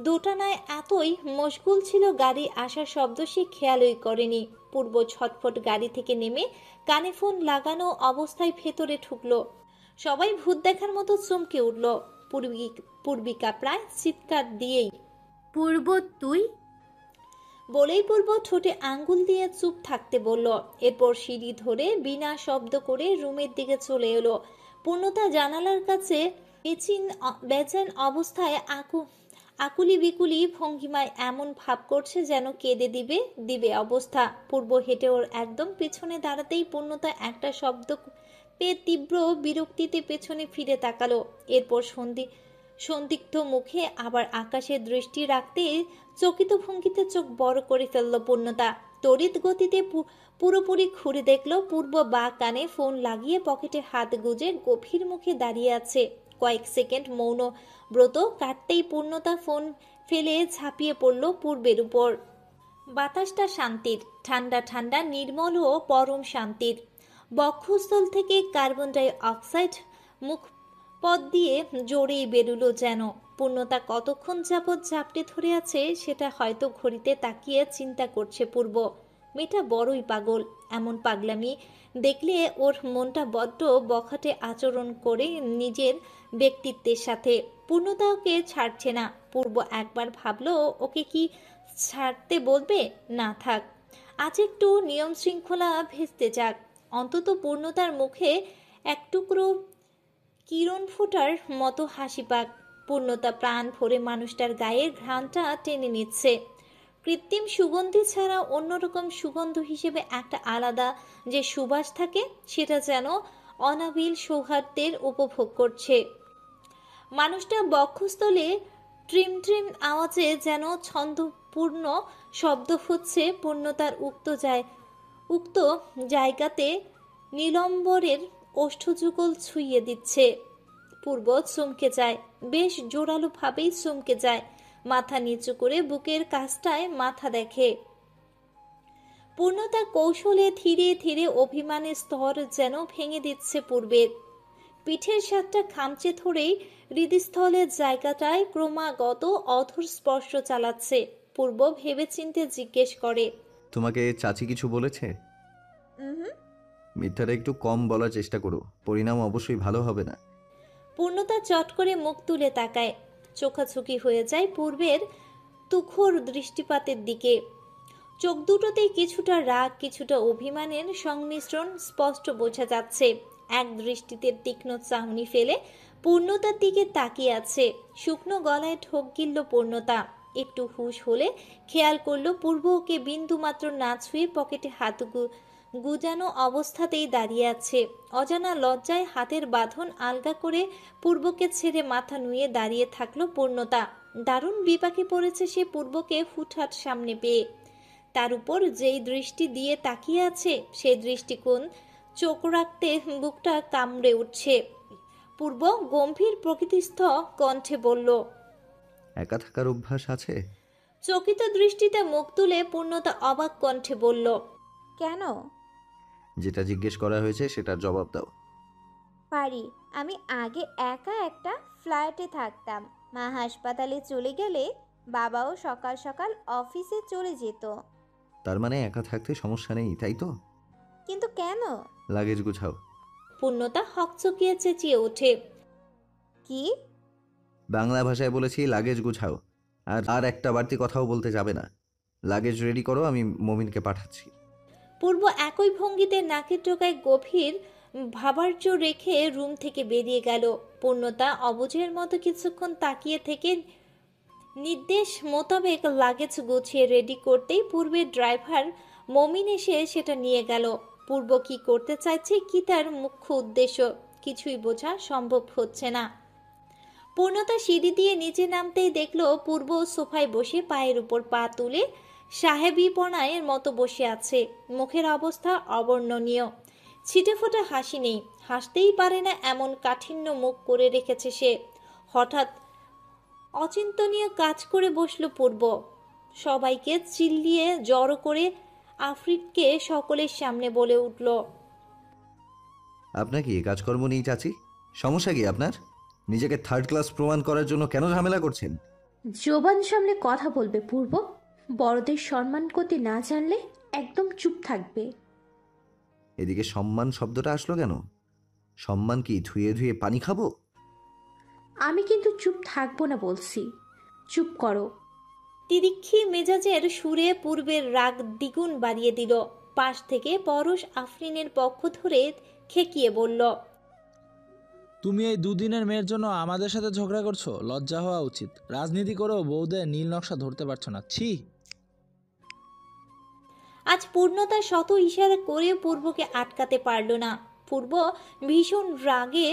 দোটানায় এতই মশগুল ছিল গাড়ি আসার শব্দ সে খেয়ালই করেনি। পূর্ব ছটফট গাড়ি থেকে নেমে কানে ফোন লাগানো অবস্থায় ভেতরে ঢুকলো। সবাই ভূত দেখার মতো চমকে উঠল। পূর্বিকা প্রায় চিৎকার দিয়েই পূর্ব তুই? বলেই পূর্ব ঠোঁটে আঙ্গুল দিয়ে চুপ থাকতে বলল। এরপর সিঁড়ি ধরে বিনা শব্দ করে রুমের দিকে চলে এলো। পূর্ণতা জানালার কাছে বেচেন অবস্থায় আকুলি বিকুলি ভঙ্গিমায় এমন ভাব করছে যেন কেঁদে দিবে অবস্থা। পূর্ব হেঁটে ওর একদম পেছনে দাঁড়াতেই পূর্ণতা একটা শব্দ পেয়ে তীব্র বিরক্তিতে পেছনে ফিরে তাকালো। এরপর সন্দিগ্ধ মুখে আবার আকাশের দৃষ্টি রাখতে চকিত ভঙ্গিতে চোখ বড় করে ফেলল পূর্ণতা। তড়িৎ গতিতে পুরোপুরি ঘুরে দেখলো পূর্ব বা কানে ফোন লাগিয়ে পকেটে হাত গুজে গভীর মুখে দাঁড়িয়ে আছে। কয়েক সেকেন্ড মৌন ব্রত কাটতেই পূর্ণতা ফোন ফেলে ঝাঁপিয়ে পড়ল পূর্বের উপর। বাতাসটা শান্তির, ঠান্ডা ঠান্ডা, নির্মল ও পরম শান্তির। বক্ষস্থল থেকে কার্বন ডাই অক্সাইড মুখ পথ দিয়ে জোরেই বেরুলো যেন। পূর্ণতা কতক্ষণ যাবৎ ঝাপটে ধরে আছে সেটা হয়তো ঘড়িতে তাকিয়ে চিন্তা করছে পূর্ব। মেয়েটা বড়ই পাগল। এমন পাগলামি দেখলে ওর মনটা বড্ড বখাটে আচরণ করে নিজের ব্যক্তিত্বের সাথে। পূর্ণতা ওকে ছাড়ছে না। পূর্ব একবার ভাবলো ওকে কি ছাড়তে বলবে, না থাক, আজ একটু নিয়ম শৃঙ্খলা ভেস্তে যাক, অন্তত পূর্ণতার মুখে এক টুকরো কিরণ ফোটার মতো হাসি পাক। পূর্ণতা প্রাণ ভরে মানুষটার গায়ের ঘ্রাণটা টেনে নিচ্ছে। কৃত্রিম সুগন্ধি ছাড়া অন্যরকম সুগন্ধ হিসেবে একটা আলাদা যে সুবাস থাকে সেটা যেন অনাবিল সৌহার্দ্যের উপভোগ করছে। মানুষটা বক্ষস্থলে ট্রিম ট্রিম আওয়াজে যেন ছন্দপূর্ণ শব্দ হচ্ছে। পূর্ণতার উক্ত জায়গাতে নীলম্বরের ওষ্ঠযুগল ছুঁয়ে দিচ্ছে। পূর্ব চমকে যায়, বেশ জোরালো ভাবেই চমকে যায়। মাথা নিচু করে বুকের কাছটায় মাথা দেখে। পূর্ণতা কৌশলে ধীরে ধীরে অভিমানের স্তর যেন ভেঙে দিচ্ছে পূর্বের। পিঠের সাতটা খামচে ধরেই হৃদস্থলের জায়গাটায় ক্রমাগত অধর স্পর্শ চালাচ্ছে। পূর্ব ভেবেচিন্তে জিজ্ঞেস করে, তোমাকে চাচি কিছু বলেছে? হুম। মিথ্যাটা একটু কম বলার চেষ্টা করো, পরিণাম অবশ্যই ভালো হবে না। পূর্ণতা চট করে মুখ তুলে তাকায়। চোখাচোখি হয়ে যায় পূর্বের তুখোর দৃষ্টিপাতের দিকে। চোখ দুটোতেই কিছুটা রাগ, কিছুটা অভিমানের সংমিশ্রণ স্পষ্ট বোঝা যাচ্ছে। এক দৃষ্টিতে তীক্ষ্ণ চাহনি ফেলে পূর্ণতার দিকে তাকিয়ে আছে। শুকনো গলায় ঢোক গিলল পূর্ণতা। একটু হুঁশ হলে খেয়াল করলো পূর্ব ওকে বিন্দু মাত্র না ছুঁয়ে পকেটে হাত গুজানো অবস্থাতেই দাঁড়িয়ে আছে। অজানা লজ্জায় হাতের বাঁধন আলগা করে পূর্বকে ছেড়ে মাথা নুয়ে দাঁড়িয়ে থাকলো পূর্ণতা। দারুণ বিপাকে পড়েছে সে পূর্বকে হুটহাট সামনে পেয়ে। তার উপর যেই দৃষ্টি দিয়ে তাকিয়ে আছে সেই দৃষ্টিকোণ চোখ রাখতে বুকটা কামড়ে উঠছে। পূর্ব গম্ভীর প্রকৃতিস্থ কণ্ঠে বলল, একা থাকার অভ্যাস আছে? চকিত দৃষ্টিতে মুখ তুলে পূর্ণতা অবাক কণ্ঠে বলল, কেন? যেটা জিজ্ঞেস করা হয়েছে সেটার জবাব দাও। পারি। আমি আগে একা একটা ফ্ল্যাটে থাকতাম। মা হাসপাতালে চলে গেলে বাবাও সকাল সকাল অফিসে চলে যেত। তার মানে একা থাকতে সমস্যা নেই, তাই তো? কিন্তু কেন? লাগেজ গুছাও। পূর্ণতা হকচকিয়ে চেঁচিয়ে ওঠে, কি? বাংলা ভাষায় বলেছি লাগেজ গুছাও। আর একটা বাড়তি কথাও বলতে যাবে না। লাগেজ রেডি করো, আমি মমিনকে পাঠাচ্ছি। পূর্ব একই ভঙ্গিতে নাকের টোকায় গভীর ভাবার্য রেখে রুম থেকে বেরিয়ে গেল। পূর্ণতা অবুঝের মতো কিছুক্ষণ তাকিয়ে থেকে নির্দেশ মোতাবেক লাগেজ গুছিয়ে রেডি করতেই পূর্বের ড্রাইভার মমিন এসে সেটা নিয়ে গেল। পূর্ব কি করতে চাইছে, কি তার মুখ্য উদ্দেশ্য, কিছুই বোঝা সম্ভব হচ্ছে না। পূর্ণতা সিঁড়ি দিয়ে নিচে নামতেই দেখলো পূর্ব সোফায় বসে পায়ের উপর পা তুলে সাহেবীপনায়ের মতো বসে আছে। মুখের অবস্থা অবর্ণনীয়, ছিটে ফোটা হাসি নেই, হাসতেই পারে না এমন কাঠিন্য মুখ করে রেখেছে সে। হঠাৎ অচিন্তনীয় কাজ করে বসলো পূর্ব। সবাইকে চিল্লিয়ে জড়ো করে আফ্রিদকে সকলের সামনে বলে উঠল, আপনাকে কাজকর্ম নেই চাচি? সমস্যা কি আপনার? নিজেকে থার্ড ক্লাস প্রমাণ করার জন্য কেন ঝামেলা করছেন? জোবান সামলে কথা বলবে পূর্ব। বড়দের সম্মান করতে না জানলে একদম চুপ থাকবে। এদিকে সম্মান শব্দটা আসলো কেন? সম্মান কি ধুয়ে ধুয়ে পানি খাবো? আমি কিন্তু চুপ থাকবো না বলছি। চুপ করো। তিরিক্ষি মেজাজের সুরে পূর্বের রাগ দ্বিগুণ বাড়িয়ে দিল। পাশ থেকে পরশ আফরিনের পক্ষ ধরে খেকিয়ে বলল, তুমি এই দুদিনের মেয়ের জন্য আমাদের সাথে ঝগড়া করছো? লজ্জা হওয়া উচিত। রাজনীতি করেও বউদের নীল নকশা ধরতে পারছো না, ছি। আজ পূর্ণতা শত ইশারা করে পূর্বকে আটকাতে পারল না। পূর্ব ভীষণ রাগে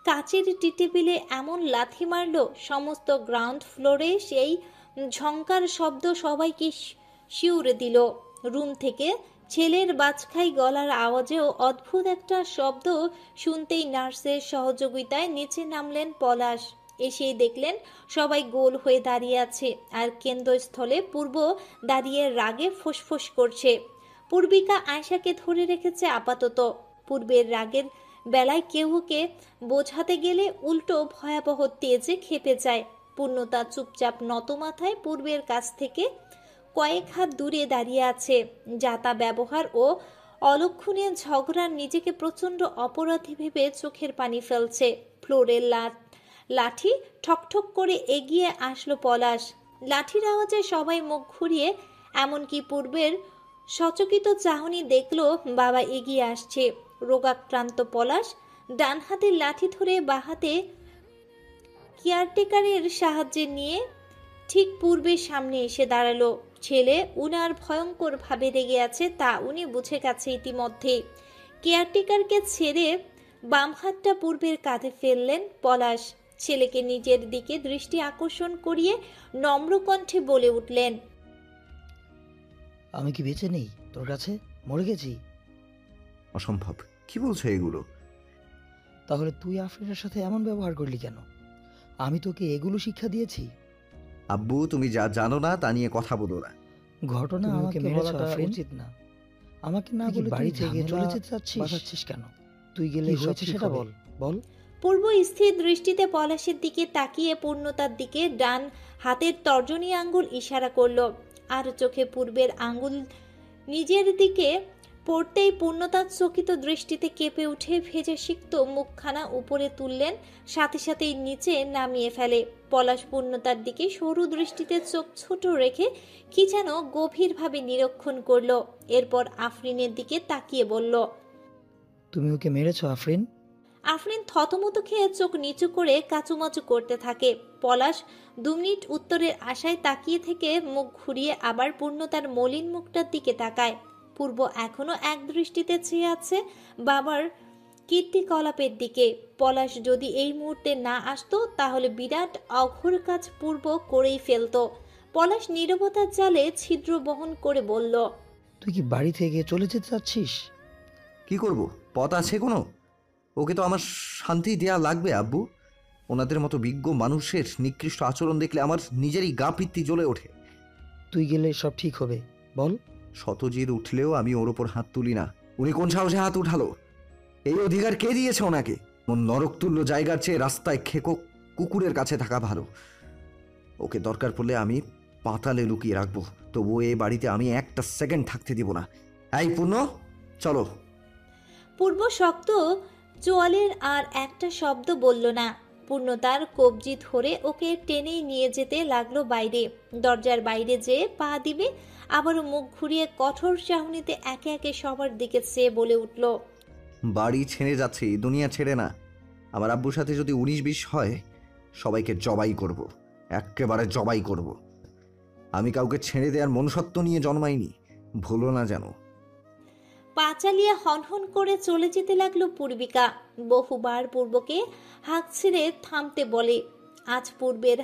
কাচের টেবিলে এমন লাথি মারল, সমস্ত গ্রাউন্ড ফ্লোরে সেই ঝংকার শব্দ সবাইকে শিউরে দিল। রুম থেকে ছেলের বাজখাই গলার আওয়াজেও অদ্ভুত একটা শব্দ শুনতেই নার্সের সহযোগিতায় নিচে নামলেন পলাশ। এসেই দেখলেন সবাই গোল হয়ে দাঁড়িয়ে আছে, আর কেন্দ্রস্থলে পূর্ব দাঁড়িয়ে রাগে ফোঁসফোঁস করছে। পূর্বিকা আয়শাকে ধরে রেখেছে আপাতত। পূর্বের রাগের বেলায় কেউ ওকে বোঝাতে গেলে উল্টো ভয়াবহ তেজে খেপে যায়। পূর্ণতা চুপচাপ নত মাথায় পূর্বের কাছ থেকে কয়েক হাত দূরে দাঁড়িয়ে আছে। যাতা ব্যবহার ও অলক্ষণীয় ঝগড়ার নিজেকে প্রচণ্ড অপরাধী ভেবে চোখের পানি ফেলছে। ফ্লোরের লাঠি ঠকঠক করে এগিয়ে আসলো পলাশ। লাঠির আওয়াজে সবাই মুখ ঘুরিয়ে, এমনকি পূর্বের সচকিত চাহনি দেখলো বাবা এগিয়ে আসছে। রোগাক্রান্ত পলাশ ডান হাতের লাঠি ধরে বাঁ হাতে কেয়ারটেকারের সাহায্যে নিয়ে ঠিক পূর্বের সামনে এসে দাঁড়ালো। ছেলে উনার ভয়ঙ্কর ভাবে রেগে আছে তা উনি বুঝে গেছে ইতিমধ্যে। কেয়ারটেকারকে ছেড়ে বাম হাতটা পূর্বের কাঁধে ফেললেন পলাশ। ছেলেকে নিজের দিকে দৃষ্টি আকর্ষণ করিয়ে নম্র কণ্ঠে বলে উঠলেন, আমি কি বেঁচে নেই তোর কাছে? মরে গেছি? অসম্ভব, কি বলছো এগুলো? তাহলে তুই আফরিনের সাথে এমন ব্যবহার করলি কেন? আমি তোকে এগুলো শিক্ষা দিয়েছি? আব্বু, তুমি যা জানো না তা নিয়ে কথা বলো না। ঘটনা আমাকে বলাটা উচিত না। আমাকে না বলে বাড়ি থেকে চলে যেতে চাচ্ছিস কেন? তুই গেলে হয়েছে সেটা বল বল। পূর্ব স্থির দৃষ্টিতে পলাশের দিকে তাকিয়ে পূর্ণতার দিকে ডান হাতের তর্জনী আঙ্গুল ইশারা করলো। আর চোখে পূর্বের আঙ্গুল নিজের দিকে পড়তেই পূর্ণতার চকিত দৃষ্টিতে কেঁপে উঠে ভেজে সিক্ত মুখখানা উপরে তুললেন, সাথে সাথেই নিচে নামিয়ে ফেলে। পলাশ পূর্ণতার দিকে সরু দৃষ্টিতে চোখ ছোট রেখে কি যেন গভীরভাবে নিরীক্ষণ করলো। এরপর আফরিনের দিকে তাকিয়ে বলল, তুমি ওকে মেরেছো আফরিন? আফরিন থতমত খেয়ে চোখ নিচু করে কাচুমাচু করতে থাকে। পলাশ 2 মিনিট উত্তরের আশায় তাকিয়ে থেকে মুখ ঘুরিয়ে আবার পূর্ণতার মলিন মুখটার দিকে তাকায়। পূর্ব এখনো এক দৃষ্টিতে চেয়ে আছে বাবার কীর্তিকলাপের দিকে। পলাশ যদি এই মুহূর্তে না আসতো তাহলে বিরাট অঘোর কাজ পূর্ব করেই ফেলতো। পলাশ নীরবতার জালে ছিদ্র বহন করে বলল, তুই কি বাড়ি থেকে চলে যেতে চাচ্ছিস? কি করব? পথ আছে কোনো? ওকে তো আমার শান্তি দেয়া লাগবে আব্বু। ওনাদের মতো বিজ্ঞ মানুষের নিকৃষ্ট আচরণ দেখলে আমার নিজেরই গা পিত্তি জ্বলে ওঠে। তুই গেলে সব ঠিক হবে, বল। শতজিৎ উঠলেও আমি ওর ওপর হাত তুলি না। উনি কোন সাহসে হাত উঠালো? এই অধিকার কে দিয়েছে ওনাকে? নরকতুল্য জায়গার চেয়ে রাস্তায় খেকো কুকুরের কাছে থাকা ভালো। ওকে দরকার পড়লে আমি পাতালে লুকিয়ে রাখবো, তবুও এই বাড়িতে আমি একটা সেকেন্ড থাকতে দিব না। এই পূর্ণ, চলো। পূর্ব শক্ত চোয়ালের আর একটা শব্দ বলল না। পূর্ণতার কবজি ধরে ওকে টেনেই নিয়ে যেতে লাগলো বাইরে। দরজার বাইরে যেয়ে পা দিবে, আবারও মুখ ঘুরিয়ে কঠোর চাহনিতে একে একে সবার দিকে চেয়ে বলে উঠল, বাড়ি ছেড়ে যাচ্ছি, দুনিয়া ছেড়ে না। আমার আব্বুর সাথে যদি 19-20 হয়, সবাইকে জবাই করব, একেবারে জবাই করব। আমি কাউকে ছেড়ে দেওয়ার মনুষ্যত্ব নিয়ে জন্মাইনি, ভুলো না যেন। পা চালিয়ে হনহন করে চলে যেতে লাগলো পূর্বিকা। বহুবার পূর্বকে হাঁক ছেড়ে থামতে বলে। আজ পূর্বের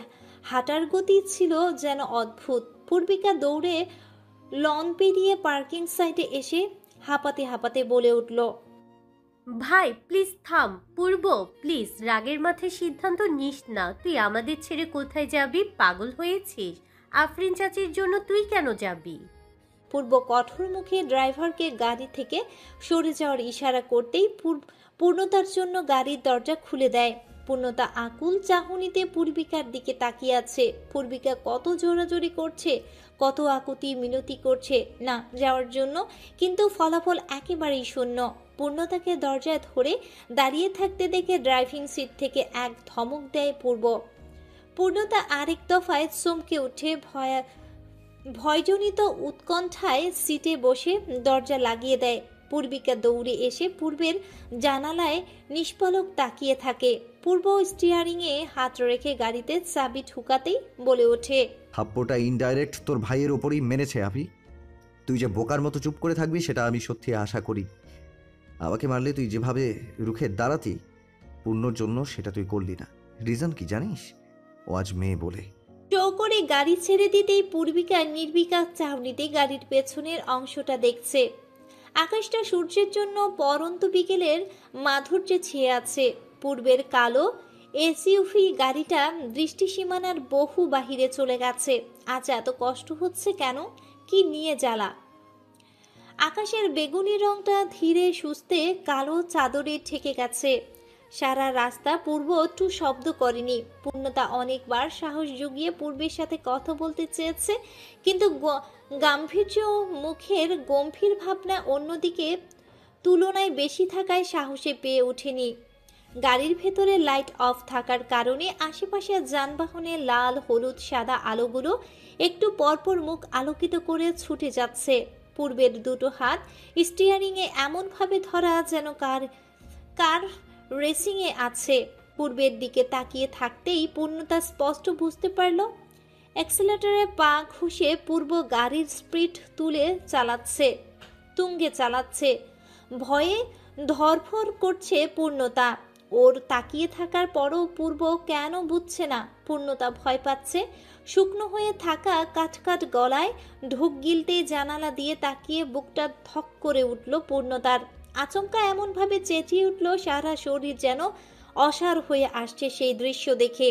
হাঁটার গতি ছিল যেন অদ্ভুত। পূর্বিকা দৌড়ে লন পেরিয়ে পার্কিং সাইটে এসে হাঁপাতে হাঁপাতে বলে উঠল, ভাই প্লিজ থাম। পূর্ব প্লিজ, রাগের মাথায় সিদ্ধান্ত নিস না। তুই আমাদের ছেড়ে কোথায় যাবি? পাগল হয়েছিস? আফরিন চাচির জন্য তুই কেন যাবি? পূর্ব কঠোর মুখে ড্রাইভারকে গাড়ি থেকে সরে যাওয়ার ইশারা করতেই পূর্ণতার জন্য গাড়ির দরজা খুলে দেয়। পূর্ণতা আকুল চাহনিতে পূর্বিকার দিকে তাকিয়ে আছে। পূর্বিকা কত জোরাজোরি করছে, কত আকুতি মিনতি করছে না যাওয়ার জন্য, কিন্তু ফলাফল একেবারেই শূন্য। পূর্ণতাকে দরজায় ধরে দাঁড়িয়ে থাকতে দেখে ড্রাইভিং সিট থেকে এক ধমক দেয় পূর্ব। পূর্ণতা আরেক দফায় চমকে উঠে ভয়জনিত উৎকণ্ঠায় সিটে বসে দরজা লাগিয়ে দেয়। পূর্বিকা দৌড়ে এসে পূর্বের জানালায় নিষ্পলক তাকিয়ে থাকে। পূর্ব স্টিয়ারিংয়ে হাত রেখে গাড়িতে চাবি ঢুকাতেই বলে ওঠে, থাপ্পড়টা ইনডাইরেক্ট তোর ভাইয়ের ওপরই মেরেছে আবি। তুই যে বোকার মতো চুপ করে থাকবি সেটা আমি সত্যি আশা করি। আমাকে মারলে তুই যেভাবে রুখে দাঁড়াতি পূর্ণর জন্য, সেটা তুই করলি না। রিজন কি জানিস? ও আজ মেয়ে বলে। শো করে গাড়ি ছেড়ে দিতেই পূর্বিকা নির্বিকার চাহনিতে গাড়ির পেছনের অংশটা দেখছে। আকাশটা সূর্যের জন্য পরন্ত বিকেলের মাধুর্যে ছেয়ে আছে। পূর্বের কালো এসইউভি গাড়িটা দৃষ্টিসীমানার বহু বাহিরে চলে গেছে। আজ এত কষ্ট হচ্ছে কেন? কি নিয়ে জ্বালা? আকাশের বেগুনি রংটা ধীরে সুস্থে কালো চাদরে ঠেকে গেছে। সারা রাস্তা পূর্ব একটু শব্দ করেনি। পূর্ণতা অনেকবার সাহস জুগিয়ে পূর্বের সাথে কথা বলতে চেয়েছে, কিন্তু গাম্ভীর্য মুখের গম্ভীর ভাবনা অন্যদিকে তুলনায় বেশি থাকায় সাহসে পেয়ে ওঠেনি। গাড়ির ভেতরে লাইট অফ থাকার কারণে আশেপাশের যানবাহনের লাল হলুদ সাদা আলোগুলো একটু পরপর মুখ আলোকিত করে ছুটে যাচ্ছে। পূর্বের দুটো হাত স্টিয়ারিংয়ে এমনভাবে ধরা যেন কার রেসিংয়ে আছে। পূর্বের দিকে তাকিয়ে থাকতেই পূর্ণতা স্পষ্ট বুঝতে পারল অ্যাক্সিলারেটরে পা ঘুষে পূর্ব গাড়ির স্পিড তুঙ্গে চালাচ্ছে। ভয়ে ধরফর করছে পূর্ণতা। ওর তাকিয়ে থাকার পরও পূর্ব কেন বুঝছে না পূর্ণতা ভয় পাচ্ছে। শুকনো হয়ে থাকা কাটকাট গলায় ঢোক গিলতে জানালা দিয়ে তাকিয়ে বুকটা ধক করে উঠল পূর্ণতার। আচমকা এমনভাবে চেঁচিয়ে উঠল, সারা শরীর যেন অসাড় হয়ে আসছে সেই দৃশ্য দেখে।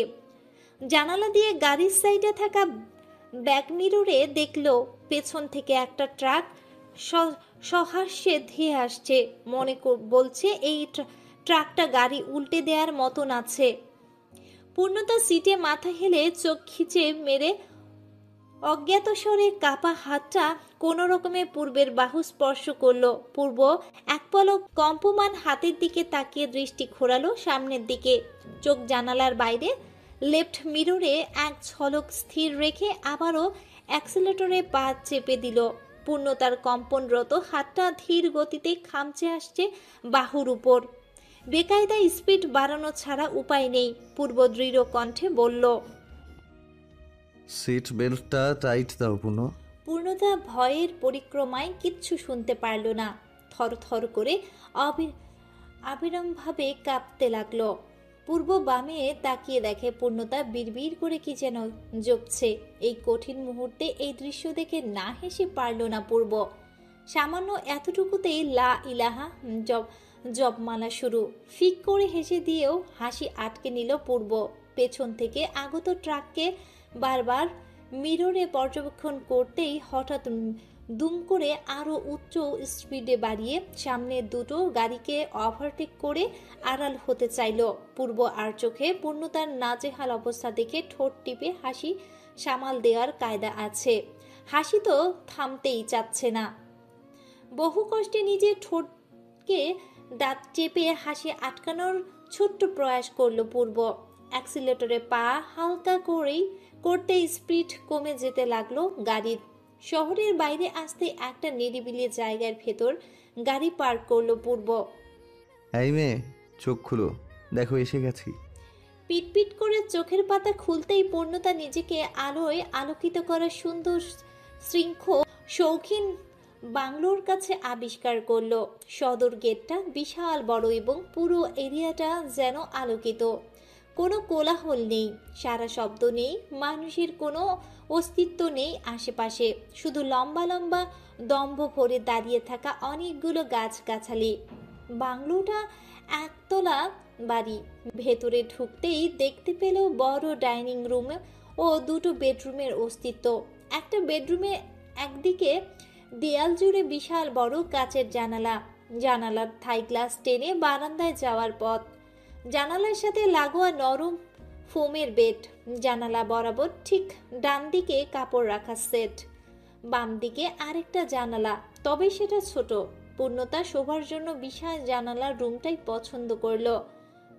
জানালা দিয়ে গাড়ির সাইডে থাকা ব্যাক মিররে দেখল পেছন থেকে একটা ট্রাক সহাস্যে ধেয়ে আসছে। মনে বলছে এই ট্রাকটা গাড়ি উল্টে দেওয়ার মতন আছে। পূর্ণতা সিটে মাথা হেলে চোখ খিচে মেরে অজ্ঞাতস্বরে কাপা হাতটা কোনো রকমে পূর্বের বাহু স্পর্শ করলো। পূর্ব এক পলক কম্পমান হাতের দিকে তাকিয়ে দৃষ্টি ঘোরালো সামনের দিকে। চোখ জানালার বাইরে লেফট মিররে এক ঝলক স্থির রেখে আবারও অ্যাক্সিলারেটরে পা চেপে দিল। পূর্ণতার কম্পনরত হাতটা ধীর গতিতে খামচে আসছে বাহুর উপর। বেকায়দা স্পিড বাড়ানো ছাড়া উপায় নেই। পূর্ব দৃঢ় কণ্ঠে বলল, সিট বেল্টটা টাইট দাও পূর্ণ। পূর্ণতা ভয়ের পরিক্রমায় কিচ্ছু শুনতে পারল না। থরথর করে অবিরামভাবে কাঁপতে লাগলো। পূর্ব বামে তাকিয়ে দেখে পূর্ণতা বিড়বিড় করে কি যেন জপছে। এই কঠিন মুহূর্তে এই দৃশ্য দেখে না হেসে পারল না পূর্ব। সামান্য এতটুকুতেই লা ইলাহা জপমালা শুরু। ফিক করে হেসে দিয়েও হাসি আটকে নিল পূর্ব। পেছন থেকে আগত ট্রাককে বারবার মিররে পর্যবেক্ষণ করতেই হঠাৎ দুম করে আরো উচ্চ স্পিডে বাড়িয়ে সামনে দুটো গাড়িকে ওভারটেক করে আড়াল হতে চাইল পূর্ব। আর চোখে পূর্ণতার নাজেহাল অবস্থা দেখে ঠোঁট টিপে হাসি সামাল দেওয়ার কায়দা আছে। হাসি তো থামতেই চাচ্ছে না। বহু কষ্টে নিজের ঠোঁটকে দাঁত চেপে হাসি আটকানোর ছোট্ট প্রয়াস করলো পূর্ব। অ্যাক্সিলেটরে পা হালকা করতেই স্পিড কমে যেতে লাগলো গাড়ির। শহরের বাইরে আসতে একটা নিরিবিলি জায়গার ভেতর গাড়ি পার্ক করলো পূর্ব। এই মেয়ে, চোখ খুলো, দেখো এসে গেছি। পিটপিট করে চোখের পাতা খুলতেই পূর্ণতা নিজেকে আলোয় আলোকিত করা সুন্দর শৃঙ্খ শৌখিন বাংলোর কাছে আবিষ্কার করলো। সদর গেটটা বিশাল বড় এবং পুরো এরিয়াটা যেন আলোকিত। কোনো কোলাহল নেই, সারা শব্দ নেই, মানুষের কোনো অস্তিত্ব নেই আশেপাশে, শুধু লম্বা লম্বা দম্ভ ভরে দাঁড়িয়ে থাকা অনেকগুলো গাছগাছালি। বাংলোটা একতলা বাড়ি। ভেতরে ঢুকতেই দেখতে পেল বড় ডাইনিং রুম ও দুটো বেডরুমের অস্তিত্ব। একটা বেডরুমে একদিকে দেয়াল জুড়ে বিশাল বড় কাচের জানালা, জানালার থাই গ্লাস টেনে বারান্দায় যাওয়ার পথ। জানালার সাথে লাগোয়া নরম ফোমের বেড, জানালা বরাবর ঠিক ডান দিকে কাপড় রাখার সেট, বাম দিকে আরেকটা জানালা, তবে সেটা ছোট। পূর্ণতা শোবার জন্য বিশাল জানালার রুমটাই পছন্দ করলো।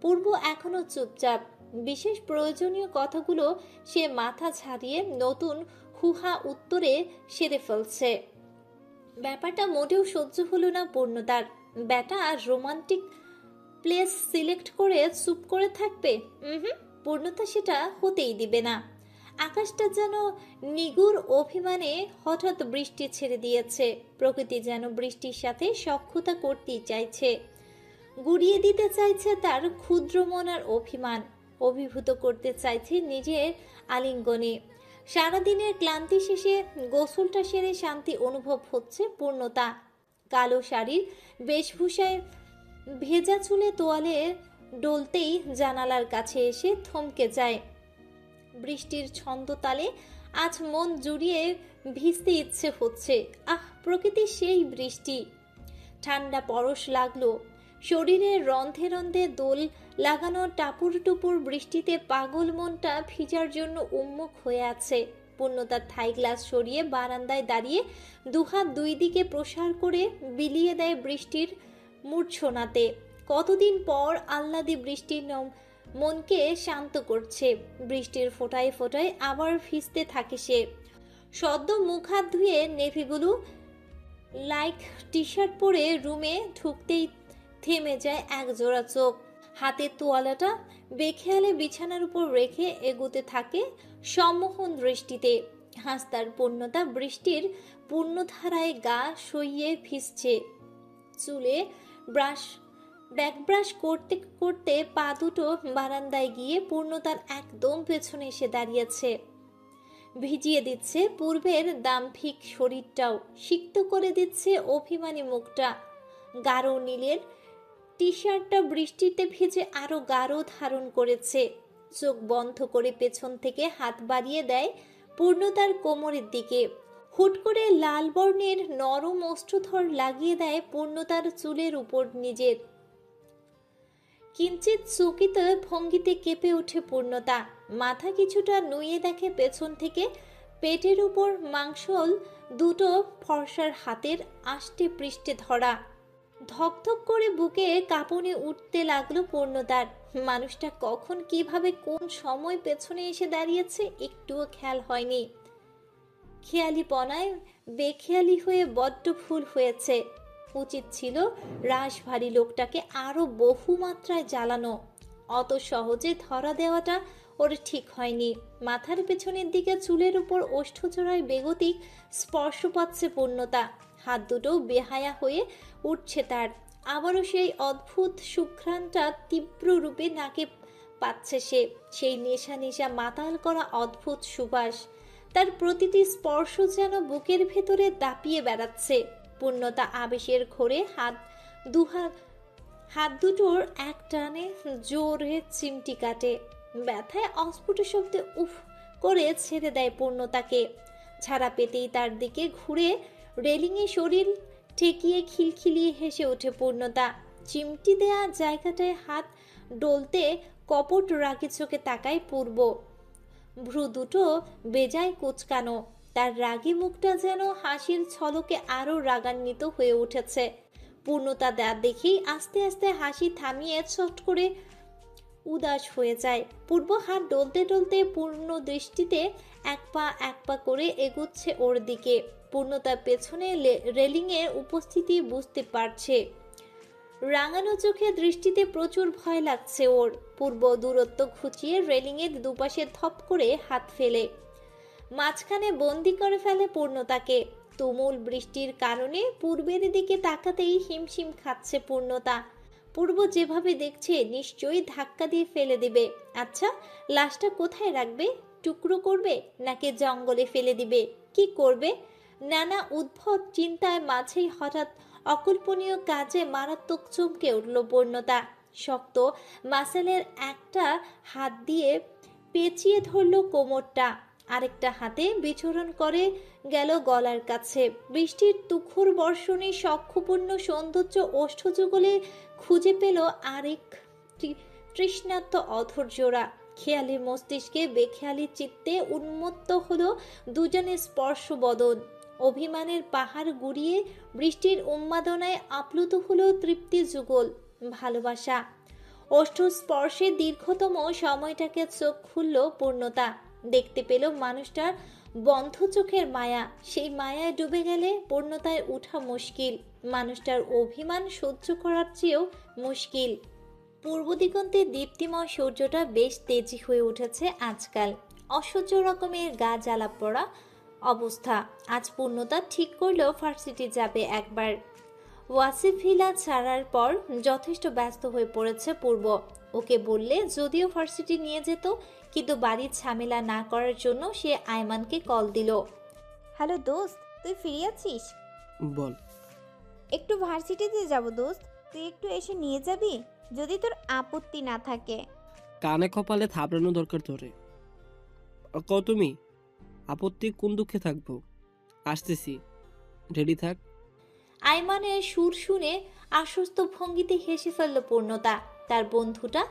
পূর্ব এখনো চুপচাপ। বিশেষ প্রয়োজনীয় কথাগুলো সে মাথা ছাড়িয়ে নতুন হুহা উত্তরে সেরে ফেলছে। ব্যাপারটা মোটেও সহ্য হলো না পূর্ণতার। ব্যাটা আর রোমান্টিক প্লেস সিলেক্ট করে চুপ করে থাকবে? পূর্ণতা সেটা হতেই দিবে না। আকাশটা যেন নিগুড় অভিমানে হঠাৎ বৃষ্টি ছেড়ে দিয়েছে। প্রকৃতি যেন বৃষ্টির সাথে সখ্যতা করতেই চাইছে, গুড়িয়ে দিতে চাইছে তার ক্ষুদ্র মনার অভিমান, অভিভূত করতে চাইছে নিজের আলিঙ্গনে। সারাদিনের ক্লান্তি শেষে গোসলটা সেরে শান্তি অনুভব হচ্ছে পূর্ণতা। কালো শাড়ির বেশভূষায় ভেজা চুলে তোয়ালে ডলতেই জানালার কাছে এসে থমকে যায়। বৃষ্টির ছন্দতালে আজ মন জুড়িয়ে ভিজতে ইচ্ছে হচ্ছে। প্রকৃতির সেই বৃষ্টি। ঠান্ডা পরশ লাগলো শরীরের রন্ধে রন্ধে দোল লাগানো টাপুর টুপুর বৃষ্টিতে পাগল মনটা ভিজার জন্য উন্মুখ হয়ে আছে। পূর্ণতার থাই গ্লাস সরিয়ে বারান্দায় দাঁড়িয়ে দুহাত দুই দিকে প্রসার করে বিলিয়ে দেয় বৃষ্টির মূর্ছনাতে। কতদিন পর আহ্লাদী বৃষ্টির মনকে শান্ত করছে। বৃষ্টির ফোঁটায় ফোঁটায় আবার ভিজতে থাকে সে। সদ্য মুখ হাত ধুয়ে navy blue like T shirt পরে রুমে ঢুকতেই থেমে যায় এক জোড়া চোখ। হাতের তোয়ালাটা বেখেয়ালে বিছানার উপর রেখে এগোতে থাকে সম্মোহন দৃষ্টিতে। হাসতার পূর্ণতা বৃষ্টির পূর্ণধারায় গা সইয়ে ভিজছে। চুলে ব্যাক করতে করতে পা দুটো বারান্দায় গিয়ে পূর্ণতার একদম পেছনে এসে দাঁড়িয়েছে। ভিজিয়ে দিচ্ছে পূর্বের দাম্ভিক শরীরটাও, সিক্ত করে দিচ্ছে অভিমানী মুখটা। গাঢ় নীলের টি শার্টটা বৃষ্টিতে ভিজে আরো গাঢ় ধারণ করেছে। চোখ বন্ধ করে পেছন থেকে হাত বাড়িয়ে দেয় পূর্ণতার কোমরের দিকে। হুট করে লাল বর্ণের নরম অস্ত্রধর লাগিয়ে দেয় পূর্ণতার চুলের উপর নিজের। কিঞ্চিত চকিত ভঙ্গিতে কেঁপে ওঠে পূর্ণতা। মাথা কিছুটা নুয়ে দেখে পেছন থেকে পেটের উপর মাংসল দুটো ফর্সার হাতের আষ্টে পৃষ্ঠে ধরা। ধকধক করে বুকে কাঁপুনি উঠতে লাগলো পূর্ণতার। মানুষটা কখন কিভাবে কোন সময় পেছনে এসে দাঁড়িয়েছে একটুও খেয়াল হয়নি। খেয়ালিপনায় বেখেয়ালি হয়ে বড্ড ভুল হয়েছে। উচিত ছিল রাশভারী লোকটাকে আরো বহু মাত্রায় জ্বালানো। অত সহজে ধরা দেওয়াটা ওর ঠিক হয়নি। মাথার পেছনের দিকে চুলের উপর ওষ্ঠজোড়ায় বেগতিক স্পর্শ পাচ্ছে পূর্ণতা। হাত দুটো বেহায়া হয়ে উঠছে তার। আবারও সেই অদ্ভুত সুঘ্রাণটা তীব্র রূপে নাকে পাচ্ছে সে। সেই নেশা নেশা মাতাল করা অদ্ভুত সুবাস। তার প্রতিটি স্পর্শ যেন বুকের ভেতরে দাপিয়ে বেড়াচ্ছে। পূর্ণতা আবেশের ঘোরে হাত দুটোর এক টানে জোরে চিমটি কাটে। ব্যথায় অস্ফুট শব্দে উফ করে ছেড়ে দেয় পূর্ণতাকে। ছাড়া পেতেই তার দিকে ঘুরে রেলিংয়ে শরীর ঠেকিয়ে খিলখিলিয়ে হেসে ওঠে পূর্ণতা। চিমটি দেয়া জায়গাটায় হাত ডলতে কপট রাগি চোখে তাকায় পূর্ব। ভ্রু দুটো বেজায় কুচকানো। তার রাগী মুখটা যেন হাসির ছলকে আরো রাগান্বিত হয়ে উঠেছে। পূর্ণতা দেখেই আস্তে আস্তে হাসি থামিয়ে চট করে উদাস হয়ে যায়। পূর্ব হাত ডলতে ডলতে পূর্ণ দৃষ্টিতে এক পা করে এগুচ্ছে ওর দিকে। পূর্ণতার পেছনে রেলিংয়ে উপস্থিতি বুঝতে পারছে। রাঙানো চোখে দৃষ্টিতে প্রচুর ভয় লাগছে ওর। পূর্ব দূরত্ব ঘুচিয়ে রেলিংয়ের দুপাশে ধপ করে হাত ফেলে মাঝখানে বন্দি করে ফেলে পূর্ণতাকে। তুমুল বৃষ্টির কারণে পূর্বের দিকে তাকাতেই হিমশিম খাচ্ছে পূর্ণতা। পূর্ব যেভাবে দেখছে নিশ্চয়ই ধাক্কা দিয়ে ফেলে দিবে। আচ্ছা, লাশটা কোথায় রাখবে? টুকরো করবে নাকি জঙ্গলে ফেলে দিবে? কি করবে? নানা উদ্ভট চিন্তায় মাঝেই হঠাৎ অকল্পনীয় কাজে মারাত্মক চমকে উঠল পূর্ণতা। শক্ত মাসেলের একটা হাত দিয়ে পেঁচিয়ে ধরল কোমরটা, আরেকটা হাতে বিচরণ করে গেল গলার কাছে। বৃষ্টির তুখর বর্ষণে সক্ষপূর্ণ সৌন্দর্য ওষ্ঠযুগলে খুঁজে পেল আরেক তৃষ্ণার্ত অধৈর্যরা। খেয়ালি মস্তিষ্কে বেখেয়ালি চিত্তে উন্মত্ত হলো দুজনের স্পর্শ বদন। অভিমানের পাহাড় গুড়িয়ে বৃষ্টির উন্মাদনায় আপ্লুত হলো তৃপ্তি যুগল ভালোবাসা। ওষ্ঠ স্পর্শে দীর্ঘতম সময়টাকে চোখ খুলল পূর্ণতা। দেখতে পেল মানুষটার বন্ধ চোখের মায়া। সেই মায়ায় ডুবে গেলে পূর্ণতায় উঠা মুশকিল, মানুষটার অভিমান সহ্য করার চেয়েও মুশকিল। পূর্ব দিগন্তে দীপ্তিময় সূর্যটা বেশ তেজি হয়ে উঠেছে আজকাল। অসহ্য রকমের গা জ্বালা পড়া অবস্থা। আজ পূর্ণতা ঠিক করলেও ভার্সিটি যাবে একবার। ওয়াসিফ ভিলা ছাড়ার পর যথেষ্ট ব্যস্ত হয়ে পড়েছে পূর্ব। ওকে বললে যদিও ভার্সিটি নিয়ে যেত, কিন্তু বাড়ির ঝামেলা না করার জন্য সে আয়মানকে কল দিল। হ্যালো দোস্ত, তুই ফিরে আছিস? বল। একটু ভার্সিটিতে যাব দোস্ত, তুই একটু এসে নিয়ে যাবি যদি তোর আপত্তি না থাকে। কানে কপালে থাপড়ানো দরকার তোরে। কও তুমি, আপত্তি কোন দুঃখে থাকবো? আসতেছি, রেডি থাক। আয়মানের সুর শুনে আশ্বস্ত ভঙ্গিতে হেসে ফেলল পূর্ণতা। তার বন্ধুটা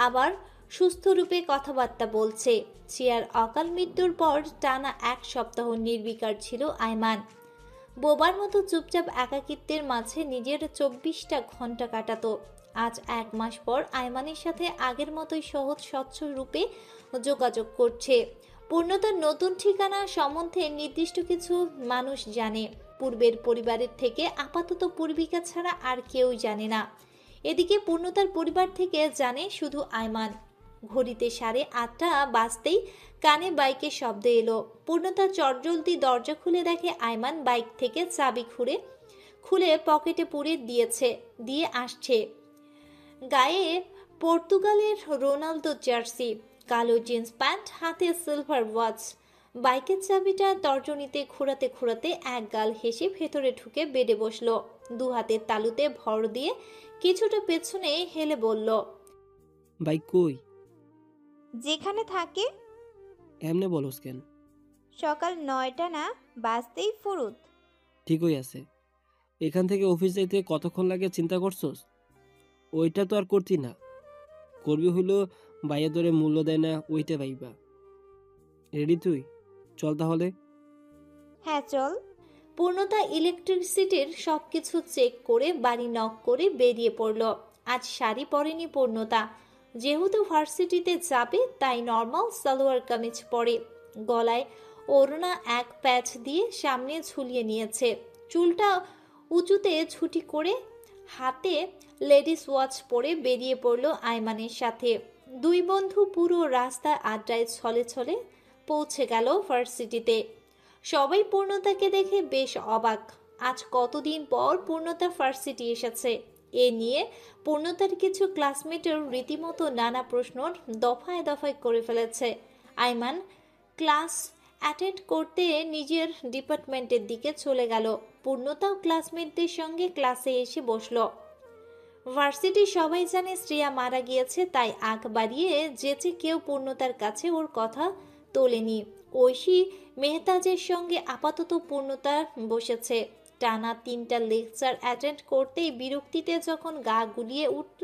আবার সুস্থ রূপে কথাবার্তা বলছে। চিয়ার অকাল মৃত্যুর পর টানা 1 সপ্তাহ নির্বিকার ছিল আয়মান। বোবার মতো চুপচাপ একাকিত্বের মাঝে নিজের 24টা ঘন্টা কাটাতো। আজ 1 মাস পর আয়মানের সাথে আগের মতোই সহজ স্বচ্ছ রূপে যোগাযোগ করছে। পূর্ণতার নতুন ঠিকানা সম্বন্ধে নির্দিষ্ট কিছু মানুষ জানে। পূর্বের পরিবারের থেকে আপাতত পূর্বিকা ছাড়া আর কেউ জানে না। এদিকে পূর্ণতার পরিবার থেকে জানে শুধু আয়মান। ঘড়িতে 8:30 বাজতেই কানে বাইকের শব্দ এলো। পূর্ণতা চটজলদি দরজা খুলে দেখে আয়মান বাইক থেকে চাবি খুলে পকেটে পুরে দিয়ে আসছে। গায়ে পর্তুগালের রোনালদো জার্সি, কালো জিন্স প্যান্ট, হাতে সিলভার ওয়াচ। বাইকের চাবিটা তর্জনীতে ঘোরাতে ঘোরাতে একগাল হেসে ভেতরে ঢুকে বেডে বসলো। 2 হাতের তালুতে ভর দিয়ে কিছুটা পেছনে হেলে বলল, বাইক কই? যেখানে থাকে। এমনে বলস কেন? সকাল 9টা না বাজতেই ফুরুত। ঠিকই আছে। এখান থেকে অফিস যাইতে কতক্ষণ লাগে চিন্তা করছস? ওইটা তো আর করতি না। করবি হইল বাইরে ধরে মূল্য দেয় না, ওইটা পাইবা। রেডি তুই? চল তাহলে। হ্যাঁ চল। পূর্ণতা ইলেকট্রিসিটির সবকিছু চেক করে বাড়ি নক করে বেরিয়ে পড়ল। আজ শাড়ি পরেনি পূর্ণতা। যেহেতু ভার্সিটিতে যাবে তাই নর্মাল সালোয়ার কামিজ পরে। গলায় ওড়না 1 প্যাচ দিয়ে সামনে ঝুলিয়ে নিয়েছে। চুলটা উঁচুতে ছুটি করে হাতে লেডিস ওয়াচ পরে বেরিয়ে পড়ল আয়মানের সাথে। 2 বন্ধু পুরো রাস্তা আড্ডায় ছলে ছলে পৌঁছে গেল ভার্সিটিতে। সবাই পূর্ণতাকে দেখে বেশ অবাক। আজ কতদিন পর পূর্ণতা ভার্সিটি এসেছে। এ নিয়ে পূর্ণতার কিছু ক্লাসমেটের রীতিমতো নানা প্রশ্ন দফায় দফায় করে ফেলেছে। আয়মান ক্লাস অ্যাটেন্ড করতে নিজের ডিপার্টমেন্টের দিকে চলে গেল। পূর্ণতাও ক্লাসমেটদের সঙ্গে ক্লাসে এসে বসল। ভার্সিটির সবাই জানে শ্রেয়া মারা গিয়েছে, তাই আগ বাড়িয়ে যেচে কেউ পূর্ণতার কাছে ওর কথা তোলেনি। ঐশী মেহতাজের সঙ্গে আপাতত পূর্ণতা বসেছে। টানা 3টা লেকচার অ্যাটেন্ড করতেই বিরক্তিতে যখন গা গুলিয়ে উঠল,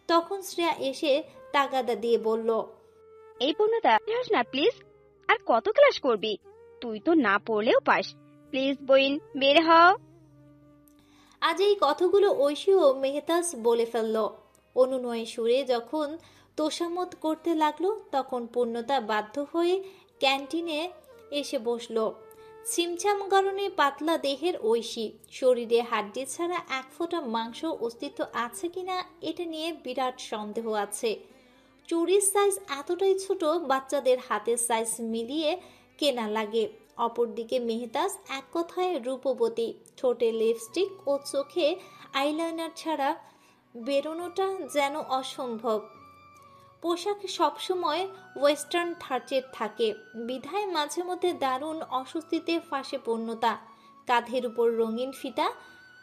তখন শ্রেয়া এসে তাগাদা দিয়ে বলল, এই পূর্ণতা না প্লিজ, আর কত ক্লাস করবি? তুই তো না পড়লেও পাস। প্লিজ বইন বের হ। আজ এই কথাগুলো ঐশী ও মেহতাজ বলে ফেলল। অনুনয় সুরে যখন তোষামত করতে লাগলো, তখন পূর্ণতা বাধ্য হয়ে ক্যান্টিনে এসে বসল। ছিমছাম গরনে পাতলা দেহের ঐশী, শরীরে হাড্ডি ছাড়া 1 ফোঁটা মাংস অস্তিত্ব আছে কিনা এটা নিয়ে বিরাট সন্দেহ আছে। চুরির সাইজ এতটাই ছোট, বাচ্চাদের হাতের সাইজ মিলিয়ে কেনা লাগে। অপরদিকে মেহতাজ এক কথায় রূপবতী, ঠোঁটে লিপস্টিক ও চোখে আইলাইনার ছাড়া বেরোনোটা যেন অসম্ভব। পোশাক সবসময় ওয়েস্টার্ন ধাঁচের থাকে বিধায় মাঝে মধ্যে দারুণ অস্বস্তিতে ফাঁসে পূর্ণতা। কাঁধের উপর রঙিন ফিতা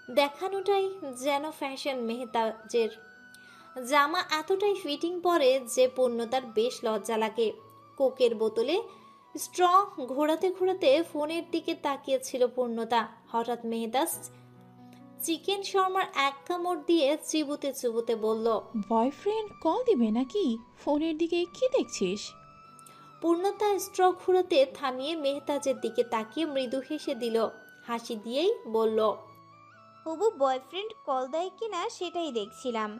দেখানোটাই যেন ফ্যাশন মেহতাজের। জামা এতটাই ফিটিং পরে যে পূর্ণতার বেশ লজ্জা লাগে। কোকের বোতলে স্ট্র ঘোরাতে ঘোরাতে ফোনের দিকে তাকিয়েছিল পূর্ণতা। হঠাৎ মেহতাজ চিকেন শর্মার এক কামড় দিয়ে চিবুতে চিবুতে বলল, বয়ফ্রেন্ড কল দিবে নাকি? ফোনের দিকে কি দেখছিস? পূর্ণতা স্ট্র ঘুরাতে থামিয়ে মেহতাজের দিকে তাকিয়ে মৃদু হেসে দিল। হাসি দিয়েই বলল, হবু বয়ফ্রেন্ড কল দেয় কিনা সেটাই দেখছিলাম।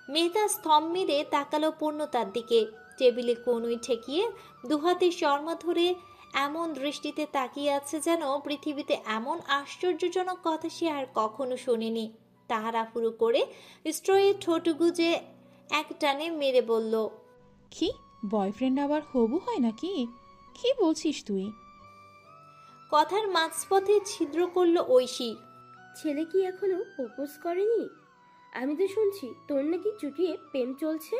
মেহতাজ থম মেরে তাকালো পূর্ণতার দিকে। টেবিলে কোনোই ঠেকিয়ে দুহাতে শর্মা ধরে এমন দৃষ্টিতে তাকিয়ে আছে যেন পৃথিবীতে এমন আশ্চর্যজনক কথা সে আর কখনো শোনেনি। তাড়াহুড়ো করে স্ট্রয়ে ঠোঁট গুজে এক টানে মেরে বলল, কি বয়ফ্রেন্ড আবার হবু হয় নাকি? কি বলছিস তুই? কথার মাঝপথে ছিদ্র করল ঐশী। ছেলে কি এখনো প্রপোজ করেনি? আমি তো শুনছি তোর নাকি চুটিয়ে প্রেম চলছে।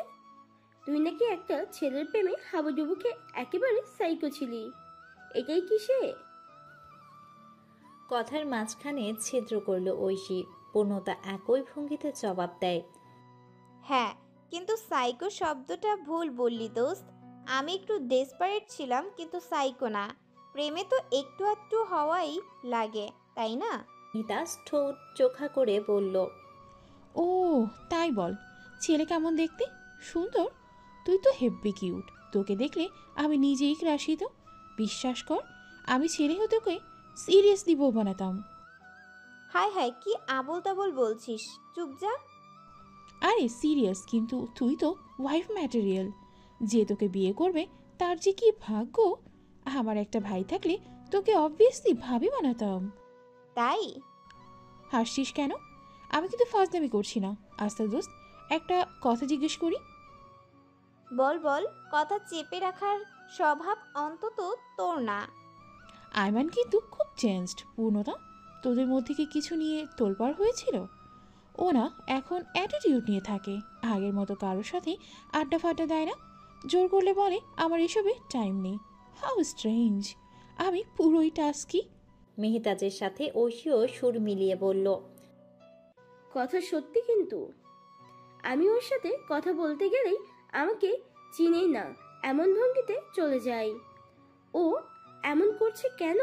তুই নাকি একটা ছেলের প্রেমে হাবুডুবুকে একেবারে সাইকো ছিলি। এটাই কি সে? কথার মাঝখানে ছিদ্র করল ঐশী। পূর্ণতা একই ভঙ্গিতে জবাব দেয়, হ্যাঁ, কিন্তু সাইকো শব্দটা ভুল বললি দোস্ত। আমি একটু ডেসপারেট ছিলাম, কিন্তু সাইকো না। প্রেমে তো একটু একটু হওয়াই লাগে, তাই না? মেহতাজ ঠোঁট চোখা করে বলল, ও তাই বল। ছেলে কেমন দেখতে? সুন্দর? তুই তো হেব্বি কিউট। তোকে দেখলে আমি নিজেই ক্রাশিত। বিশ্বাস কর, আমি ছেলে হয়ে তোকে সিরিয়াসলি বউ বানাতাম। হায় হায়, কি আবোল তাবোল বলছিস, চুপ যা। আরে সিরিয়াস, কিন্তু তুই তো ওয়াইফ ম্যাটেরিয়াল। যে তোকে বিয়ে করবে তার যে কি ভাগ্য। আমার একটা ভাই থাকলে তোকে অবভিয়াসলি ভাবি বানাতাম। তাই? হাসছিস কেন? আমি কিন্তু ফাজলামি করছি না। আস্তা দোস্ত, একটা কথা জিজ্ঞেস করি? বল বল, কথা চেপে রাখার স্বভাব অন্তত তোর না। আইমান কিন্তু খুব চেঞ্জড। পূর্ণতা, তোদের মধ্যে কি কিছু নিয়ে তোলপাড় হয়েছিল? ও না এখন অ্যাটিটিউড নিয়ে থাকে। আগের মতো কারোর সাথে আড্ডা ফাড্ডা দেয় না। জোর করলে বলে আমার এসবে টাইম নেই। How strange. আমি পুরোই টাস্কি। মেহতাজের সাথে ঐশীও সুর মিলিয়ে বলল, কথা সত্যি, কিন্তু আমি ওর সাথে কথা বলতে গেলেই আমাকে চিনেই না এমন ভঙ্গিতে চলে যায়। ও এমন করছে কেন?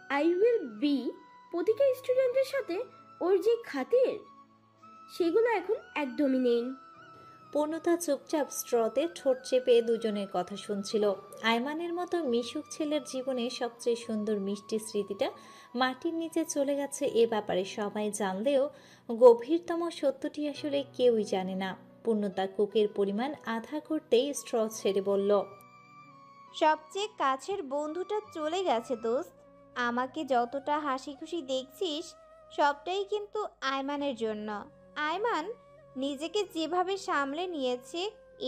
আই উইল বি প্রতিটা স্টুডেন্টের সাথে ওর যে খাতির, সেগুলো এখন একদমই নেই। পূর্ণতা চুপচাপ স্ট্রতে ঠোঁট চেপে দুজনের কথা শুনছিল। আয়মানের মতো মিশুক ছেলের জীবনে সবচেয়ে সুন্দর মিষ্টি স্মৃতিটা মাটির নিচে চলে গেছে, এ ব্যাপারে সবাই জানলেও গভীরতম সত্যটি আসলে কেউই জানে না। পূর্ণতা কোকের পরিমাণ আধা করতেই স্ট্র ছেড়ে বলল, সবচেয়ে কাছের বন্ধুটা চলে গেছে দোস্ত। আমাকে যতটা হাসি খুশি দেখছিস সবটাই কিন্তু আয়মানের জন্য। আয়মান নিজেকে যেভাবে সামলে নিয়েছে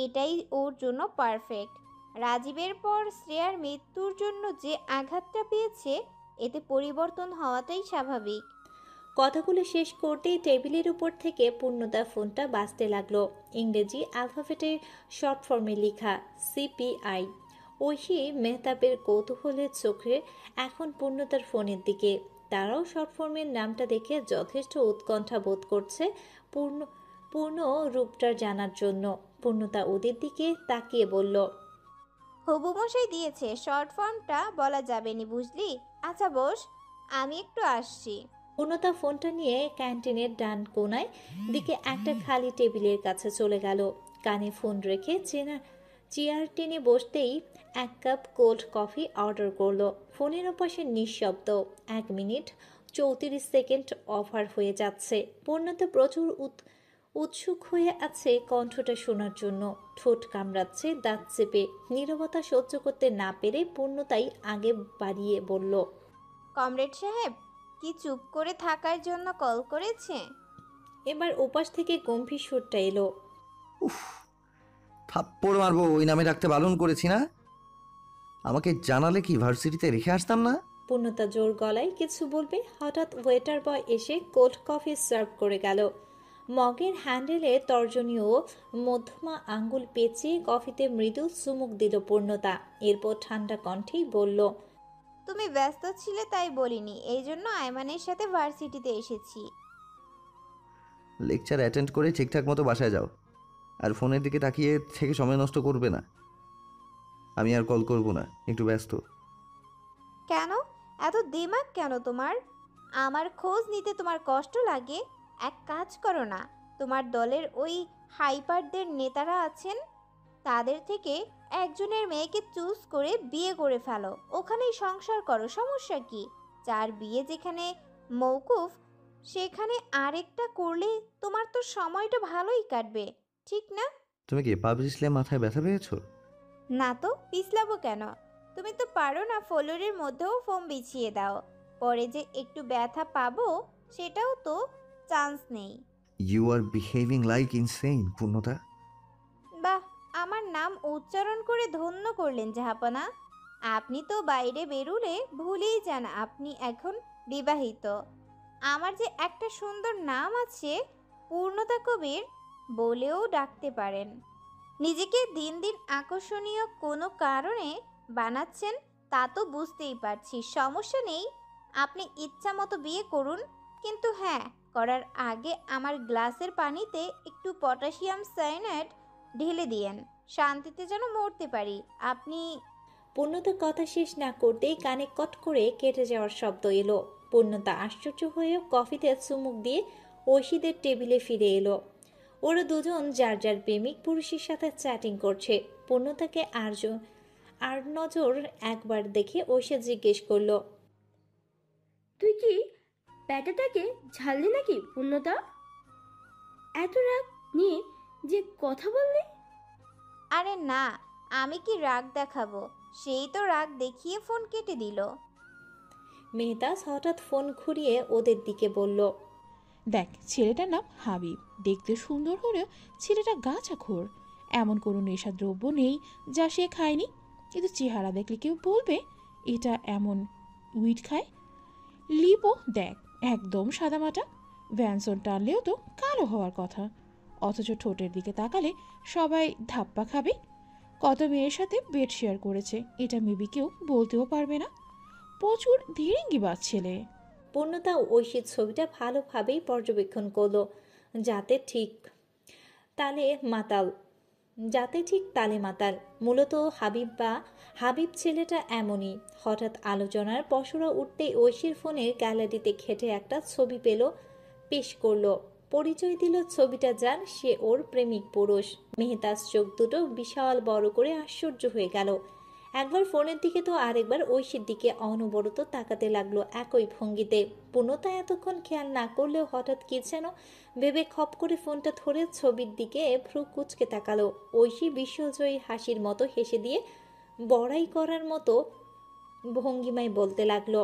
এটাই ওর জন্য পারফেক্ট। রাজীবের পর শ্রেয়ার মৃত্যুর জন্য যে আঘাতটা পেয়েছে এতে পরিবর্তন হওয়াটাই স্বাভাবিক। কথাগুলো শেষ করতেই টেবিলের উপর থেকে পূর্ণতার ফোনটা বাজতে লাগলো। ইংরেজি অ্যালফাবেটের শর্ট ফর্মে লেখা CPI। ঐশী মেহতাবের কৌতূহলের চোখে এখন পূর্ণতার ফোনের দিকে। তারাও শর্ট ফর্মের নামটা দেখে যথেষ্ট উৎকণ্ঠা বোধ করছে পূর্ণ রূপটা জানার জন্য। পূর্ণতা ওদের দিকে তাকিয়ে বলল, হবু মশাই দিয়েছে, শর্ট ফর্মটা বলা যাবে নি বুঝলি। আচ্ছা বস, আমি একটু আসছি। পূর্ণতা ফোনটা নিয়ে ক্যান্টিনের ডান কোনায় দিকে একটা খালি টেবিলের কাছে চলে গেল। কানে ফোন রেখে চেয়ার টেনে বসতেই এক কাপ কোল্ড কফি অর্ডার করলো। ফোনের ওপাশে নিঃশব্দ। 1 মিনিট 34 সেকেন্ড ওভার হয়ে যাচ্ছে। পূর্ণতা প্রচুর উৎসুক হয়ে আছে কণ্ঠটা শোনার জন্য। ঠোঁট কামড়াচ্ছে দাঁত চেপে। নীরবতা সহ্য করতে না পেরে পূর্ণতাই আগে বাড়িয়ে বলল, কমরেড সাহেব কি চুপ করে থাকার জন্য কল করেছে? এবার ওপাশ থেকে গম্ভীর সুরটা এলো, উফ, থাপ্পড় মারবো ওই নামে রাখতে বারণ করেছি না? আমাকে জানালে কি ভার্সিটিতে রেখে আসতাম না? পূর্ণতা জোর গলায় কিছু বলবে, হঠাৎ ওয়েটার বয় এসে কোল্ড কফি সার্ভ করে গেল। মগের হ্যান্ডেলে তর্জনীয় মধ্যমা আঙ্গুল পেঁচিয়ে কফিতে মৃদু চুমুক দিল পূর্ণতা। এরপর ঠান্ডা কণ্ঠেই বলল, তুমি ব্যস্ত ছিলে তাই বলিনি, এই জন্য আয়মানের সাথে ভার্সিটিতে এসেছি। লেকচার অ্যাটেন্ড করে ঠিকঠাক মতো বাসায় যাও, আর ফোনের দিকে তাকিয়ে থেকে সময় নষ্ট করবে না। আমি আর কল করব না, একটু ব্যস্ত। কেন এত দিমাগ কেন তোমার? আমার খোঁজ নিতে তোমার কষ্ট লাগে? এক কাজ করো না, তোমার দলের ওই হাইপারদের নেতারা আছেন, তাদের থেকে একজনের মেয়েকে চুজ করে বিয়ে করে ফেলো, ওখানেই সংসার করো, সমস্যা কি? যার বিয়ে যেখানে মৌকুফ সেখানে আরেকটা করলে তোমার তো সময়টা ভালোই কাটবে, ঠিক না? তুমি কি পা পিছলে মাথায় ব্যথা পেয়েছো? না তো পিছলাবো কেন? তুমি তো পারো না ফ্লোরের মধ্যেও ফোম বিছিয়ে দাও, পরে যে একটু ব্যথা পাবো সেটাও তো চান্স নেই। You are behaving like insane Purnota. বাহ, আমার নাম উচ্চারণ করে ধন্য করলেন জাহাপনা। আপনি তো বাইরে বেরুলে ভুলেই যান আপনি এখন বিবাহিত। আমার যে একটা সুন্দর নাম আছে, পূর্ণতা কবির বলেও ডাকতে পারেন। নিজেকে দিন দিন আকর্ষণীয় কোনো কারণে বানাচ্ছেন তা তো বুঝতেই পারছি, সমস্যা নেই, আপনি ইচ্ছা মতো বিয়ে করুন, কিন্তু হ্যাঁ, করার আগে আমার গ্লাসের পানিতে একটু পটাশিয়াম সায়ানাইড ঢেলে দিয়েন, শান্তিতে যেন মরতে পারি। আপনি পূর্ণতা কথা শেষ না করতেই কানে কট করে কেটে যাওয়ার শব্দ এলো। পূর্ণতা আশ্চর্য হয়েও কফিতে চুমুক দিয়ে ঐশীদের টেবিলে ফিরে এলো। ওরা দুজন যার যার প্রেমিক পুরুষের সাথে চ্যাটিং করছে। পূর্ণতাকে আর নজর একবার দেখে ঐশী জিজ্ঞেস করলো, তুই কি ব্যাটাটাকে ঝাললি নাকি পূর্ণতা? এত রাগ নিয়ে যে কথা বললি? আরে না, আমি কি রাগ দেখাবো? সেই তো রাগ দেখিয়ে ফোন কেটে দিল। মেহতাজ হঠাৎ ফোন ঘুরিয়ে ওদের দিকে বলল, দেখ, ছেলেটার নাম হাবিব, দেখতে সুন্দর হলেও ছেলেটা গাঁজাখোর। এমন কোনো নেশাদ্রব্য নেই যা সে খায়নি, কিন্তু চেহারা দেখলে কেউ বলবে এটা এমন উইড খায়। লিপও দেখ, একদম সাদামাটা, ভ্যানসন টানলেও তো কালো হওয়ার কথা, অথচ ঠোঁটের দিকে তাকালে সবাই ধাপ্পা খাবে। কত মেয়ের সাথে বেড শেয়ার করেছে, এটা মেবি কেউ বলতেও পারবে না। প্রচুর ধীরেঙ্গিবাজ ছেলে। পূর্ণতা ঐশীর ছবিটা ভালোভাবেই পর্যবেক্ষণ করলো, যাতে ঠিক তালে মাতাল। মূলত হাবিব ছেলেটা এমনই। হঠাৎ আলোচনার পসরা উঠতেই ঐশীর ফোনের গ্যালারিতে ঘেটে একটা ছবি পেশ করলো। পরিচয় দিল ছবিটা যার, সে ওর প্রেমিক পুরুষ। মেহতাজ চোখ দুটো বিশাল বড় করে আশ্চর্য হয়ে গেল। একবার ফোনের দিকে তো আরেকবার ঐশীর দিকে অনবরত তাকাতে লাগলো একই ভঙ্গিতে। পূর্ণতা এতক্ষণ খেয়াল না করলেও হঠাৎ কি যেন ভেবে খপ করে ফোনটা ধরে ছবির দিকে ভ্রু কুচকে তাকালো। ঐশী বিশ্বজয়ী হাসির মতো হেসে দিয়ে বড়াই করার মতো ভঙ্গিমায় বলতে লাগলো,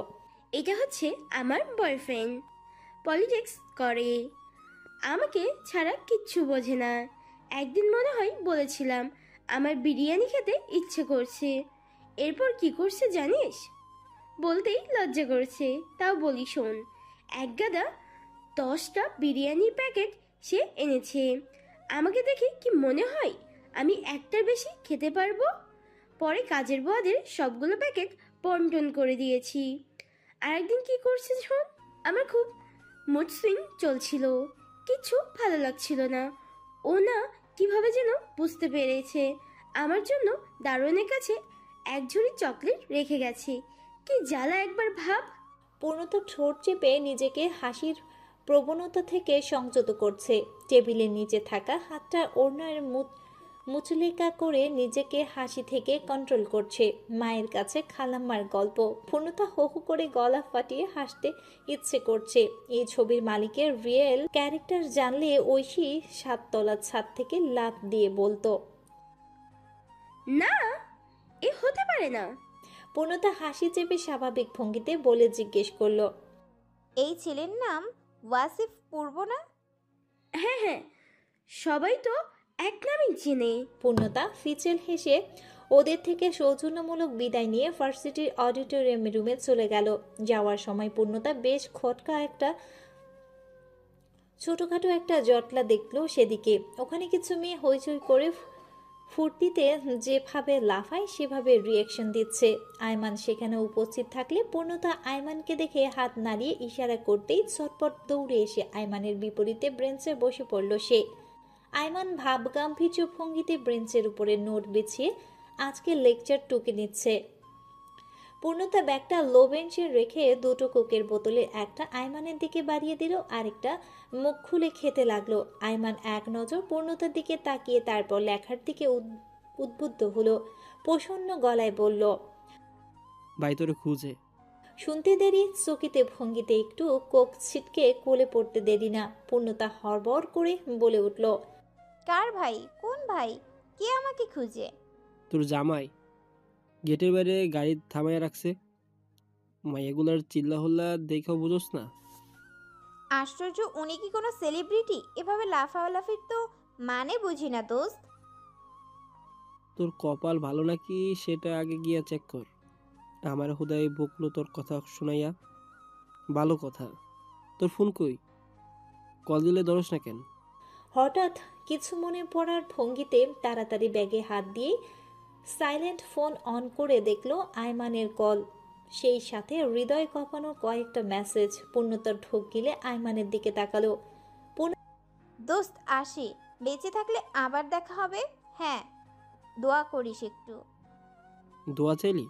এটা হচ্ছে আমার বয়ফ্রেন্ড, পলিটিক্স করে, আমাকে ছাড়া কিচ্ছু বোঝে না। একদিন মনে হয় বলেছিলাম আমার বিরিয়ানি খেতে ইচ্ছে করছে, এরপর কি করছে জানিস? বলতেই লজ্জা করছে, তাও বলি শোন। এক গাদা 10টা বিরিয়ানির প্যাকেট সে এনেছে। আমাকে দেখে কি মনে হয় আমি একটার বেশি খেতে পারবো? পরে কাজের বুয়াদের সবগুলো প্যাকেট বন্টন করে দিয়েছি। আর একদিন কি করছে শোন, আমার খুব মুড সুইং চলছিল, কিছু ভালো লাগছিল না, ও না কিভাবে যেন বুঝতে পেরেছে আমার জন্য দারোয়ানের কাছে এক ঝুড়ি চকলেট রেখে গেছে। কি জ্বালা একবার ভাব। পূর্ণতা ঠোঁট চেপে নিজেকে হাসির প্রবণতা থেকে সংযত করছে। টেবিলের নিচে থাকা হাতটা ওড়নার মুচলেকা করে নিজেকে হাসি থেকে কন্ট্রোল করছে। মায়ের কাছে খালাম্মার গল্প। পূর্ণতা হো হো করে গলা ফাটিয়ে হাসতে ইচ্ছে করছে। এই ছবির মালিকের রিয়েল ক্যারেক্টার জানলে ঐশী 7 তলার ছাদ থেকে লাফ দিয়ে বলতো, না, এ হতে পারে না। পূর্ণতা হাসি চেপে স্বাভাবিক ভঙ্গিতে বলে জিজ্ঞেস করলো, এই ছেলের নাম ওয়াসিফ পূর্ব না? হ্যাঁ হ্যাঁ, সবাই তো এক নামেই চেনে। পূর্ণতা ফিচেল হেসে ওদের থেকে সৌজন্যমূলক বিদায় নিয়ে ভার্সিটির অডিটোরিয়াম রুমে চলে গেল। যাওয়ার সময় পূর্ণতা বেশ খটকা একটা ছোটখাটো একটা জটলা দেখলো সেদিকে। ওখানে কিছু মেয়ে হইচই করে ফুর্তিতে যেভাবে লাফায় সেভাবে রিয়াকশন দিচ্ছে। আয়মান সেখানে উপস্থিত থাকলে পূর্ণতা আয়মানকে দেখে হাত নাড়িয়ে ইশারা করতেই চটপট দৌড়ে এসে আয়মানের বিপরীতে বেঞ্চে বসে পড়ল সে। আয়মান ভাবগাম্ভীর্য ভঙ্গিতে বেঞ্চের উপরে নোট বিছিয়ে আজকে লেকচার টুকে নিচ্ছে। পূর্ণতা ব্যাগটা লো বেঞ্চে রেখে দুটো কোকের বোতলে একটা আয়মানের দিকে বাড়িয়ে দিল, আরেকটা মুখ খুলে খেতে লাগলো। আয়মান এক নজর পূর্ণতার দিকে তাকিয়ে তারপর লেখার দিকে উদ্বুদ্ধ হলো। প্রসন্ন গলায় বলল, ভাই তোরে খুঁজে। শুনতে দেরি, চকিতে ভঙ্গিতে একটু কোক ছিটকে কোলে পড়তে দেরি না। পূর্ণতা হড়বড় করে বলে উঠল, কার ভাই? কোন ভাই? কে আমাকে খুঁজে? তোর জামাই গেটের বাইরে গাড়ি থামাইয়া রাখছে। মাইয়াগুলার চিল্লা হল্লা দেখেও বুঝোস না? আশ্চর্য, উনি কি কোনো সেলিব্রিটি? এভাবে লাফালাফির তো মানে বুঝি না দোস্ত। তোর কপাল ভালো নাকি সেটা আগে গিয়া চেক কর। আমার হুদায় বকলো তোর কথা শোনাইয়া। ভালো কথা, তোর ফোন কই? কল দিলে ধরস না কেন? হঠাৎ কিছু মনে পড়ার ভঙ্গিতে তাড়াতাড়ি ব্যাগে হাত দিয়ে সাইলেন্ট ফোন অন করে দেখলো আয়মানের কল। সেই সাথে হৃদয় কাঁপানো কয়েকটা মেসেজ। পূর্ণতার ঢোক গিলে আয়মানের দিকে তাকালো। দোস্ত আসি, বেঁচে থাকলে আবার দেখা হবে। হ্যাঁ, দোয়া করিস একটু। দোয়া চাইলি?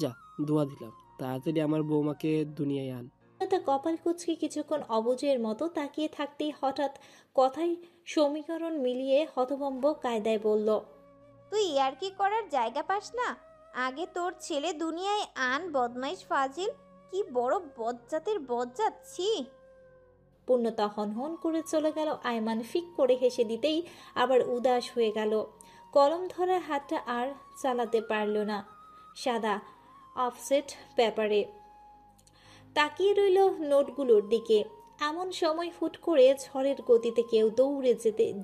যা, দোয়া দিলাম। তাড়াতাড়ি আমার বৌমাকে দুনিয়ায় আন। পূর্ণতা কপাল কুঁচকে কিছুক্ষণ অবুঝের মতো তাকিয়ে থাকতেই হঠাৎ কথায় সমীকরণ মিলিয়ে হতভম্ব কায়দায় বলল, তুই ইয়ার্কি করার জায়গা পাস না? আগে তোর ছেলে দুনিয়ায় আন, বদমাইশ ফাজিল। কি বড় বজ্জাতের বজ্জাত, ছি। পূর্ণতা হনহন করে চলে গেল। আয়মান ফিক করে হেসে দিতেই আবার উদাস হয়ে গেল। কলম ধরার হাতটা আর চালাতে পারল না। সাদা অফসেট পেপারে তাকিয়ে রইল নোটগুলোর দিকে। এমন সময় হুট করে ঝড়ের গতিতে কেউ দৌড়ে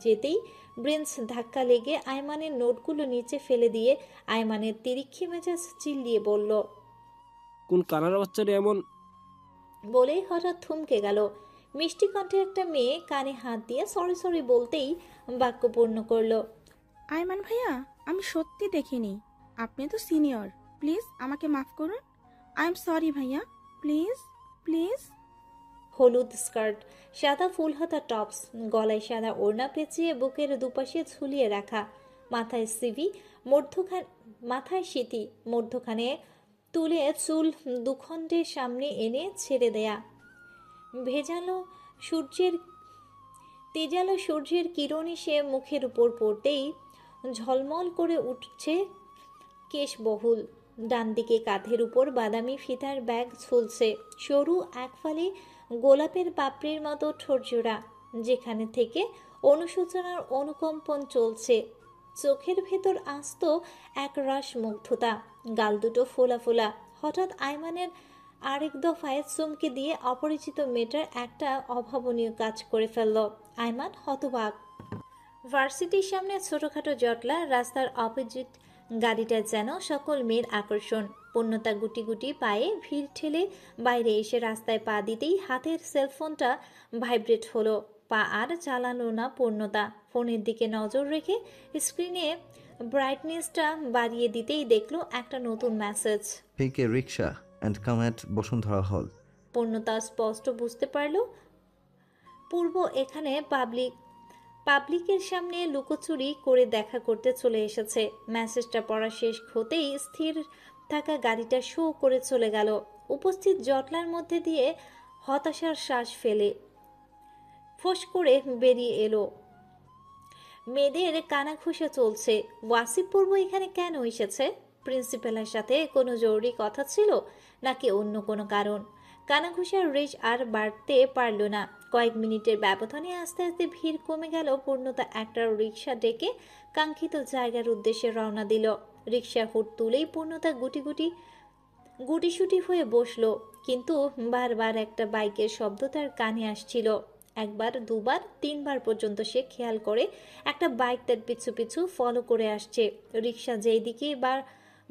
যেতেই ব্রেঞ্চ ধাক্কা লেগে আয়মানের নোটগুলো নিচে ফেলে দিয়ে আয়মানের তিরিক্ষি মেজাজ চিল্লিয়ে বলল, কোন কানার বাচ্চারে এমন? বলেই হঠাৎ থমকে গেল। মিষ্টি কণ্ঠে একটা মেয়ে কানে হাত দিয়ে সরি সরি বলতেই বাক্য পূর্ণ করলো, আয়মান ভাইয়া, আমি সত্যি দেখিনি। আপনি তো সিনিয়র, প্লিজ আমাকে মাফ করুন। আই এম সরি ভাইয়া, প্লিজ প্লিজ। হলুদ স্কার্ট, সাদা ফুলহাতা টপস, গলায় সাদা ওড়না পেঁচিয়ে বুকের দুপাশে ঝুলিয়ে রাখা, মাথায় সিভি, মাথায় সিটি মধ্যখানে তুলে চুল দুখণ্ডের সামনে এনে ছেড়ে দেয়া, তেজালো সূর্যের কিরণ এসে মুখের উপর পড়তেই ঝলমল করে উঠছে কেশবহুল। ডান দিকে কাঁধের উপর বাদামি ফিতার ব্যাগ ঝুলছে, সরু এক ফালি গোলাপের পাপড়ির মতো ঠোঁটজোড়া, যেখানে থেকে অনুশোচনার অনুকম্পন চলছে। চোখের ভেতর আস্ত এক রাস মুগ্ধতা, গাল দুটো ফোলা ফোলা। হঠাৎ আয়মানের আরেক দফায় চমকে দিয়ে অপরিচিত মেয়েটার একটা অভাবনীয় কাজ করে ফেলল। আয়মান হতবাক। ভার্সিটির সামনে ছোটখাটো জটলা, রাস্তার অপোজিট গাড়িটা যেন সকল মেয়ের আকর্ষণ। পূর্ণতা গুটি গুটি পায়ে ভিড় ঠেলে বাইরে এসে রাস্তায় পা দিতেই হাতের সেলফোনটা ভাইব্রেট হলো। পা আর চালানো না পূর্ণতা। ফোনের দিকে নজর রেখে স্ক্রিনে ব্রাইটনেসটা বাড়িয়ে দিতেই দেখলো একটা নতুন message, pick a rickshaw and come at Bashundhara hall. Purnota স্পষ্ট বুঝতে পারল পূর্ব এখানে পাবলিকের সামনে লুকোচুরি করে দেখা করতে চলে এসেছে। মেসেজটা পড়া শেষ হতেই স্থির থাকা গাড়িটা শো করে চলে গেল। উপস্থিত জটলার মধ্যে দিয়ে হতাশার শ্বাস ফেলে ফোঁস করে বেরিয়ে এলো, মেয়েদের কানাঘুষা চলছে। ওয়াসিফ পূর্ব এখানে কেন এসেছে? প্রিন্সিপালের সাথে কোনো জরুরি কথা ছিল নাকি অন্য কোনো কারণ? কানাঘুষার রেশ আর বাড়তে পারল না। কয়েক মিনিটের ব্যবধানে আস্তে আস্তে ভিড় কমে গেল। পূর্ণতা একটা রিক্সা ডেকে কাঙ্ক্ষিত জায়গার উদ্দেশ্যে রওনা দিল। রিক্সা হুট তুলেই পূর্ণতা গুটিসুটি হয়ে বসলো, কিন্তু বারবার একটা বাইকের শব্দ তার কানে আসছিল। একবার, দুবার, তিনবার পর্যন্ত সে খেয়াল করে একটা বাইক তার পিছু পিছু ফলো করে আসছে। রিক্সা যেই দিকেই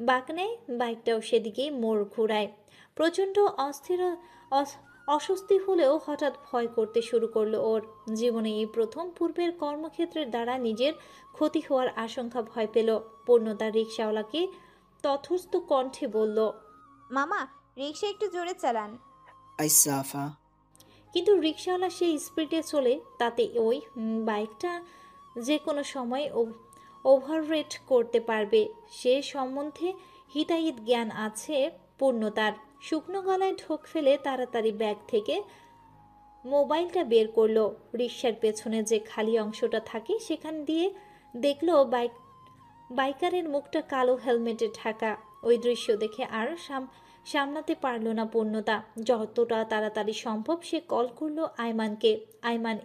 বাঁক নেয়, বাইকটাও সেদিকেই মোড় ঘোরায়। প্রচণ্ড অস্বস্তি হলেও হঠাৎ ভয় করতে শুরু করলো ওর। জীবনে এই প্রথম পূর্বের কর্মক্ষেত্রের দ্বারা নিজের ক্ষতি হওয়ার আশঙ্কা ভয় পেল। পূর্ণতা রিক্সাওয়ালাকে তথস্থ কণ্ঠে বলল, মামা, রিক্সা একটু জোরে চালান। আইসা আফা। কিন্তু রিক্সাওয়ালা সেই স্পিডে চলে, তাতে ওই বাইকটা যে কোনো সময় ওভাররেট করতে পারবে সে সম্বন্ধে হিতাহিত জ্ঞান আছে পূর্ণতার। শুকনো গলায় ঢোক ফেলে তাড়াতাড়ি ব্যাগ থেকে মোবাইলটা বের করলো। রিক্সার পেছনে যে খালি অংশটা থাকে সেখান দিয়ে দেখলো বাইকারের মুখটা কালো হেলমেটে ঢাকা। ওই দৃশ্য দেখে আর সামলাতে পারল না পূর্ণতা। যতটা তাড়াতাড়ি সম্ভব সে কল করলো আয়মানকে। আয়মান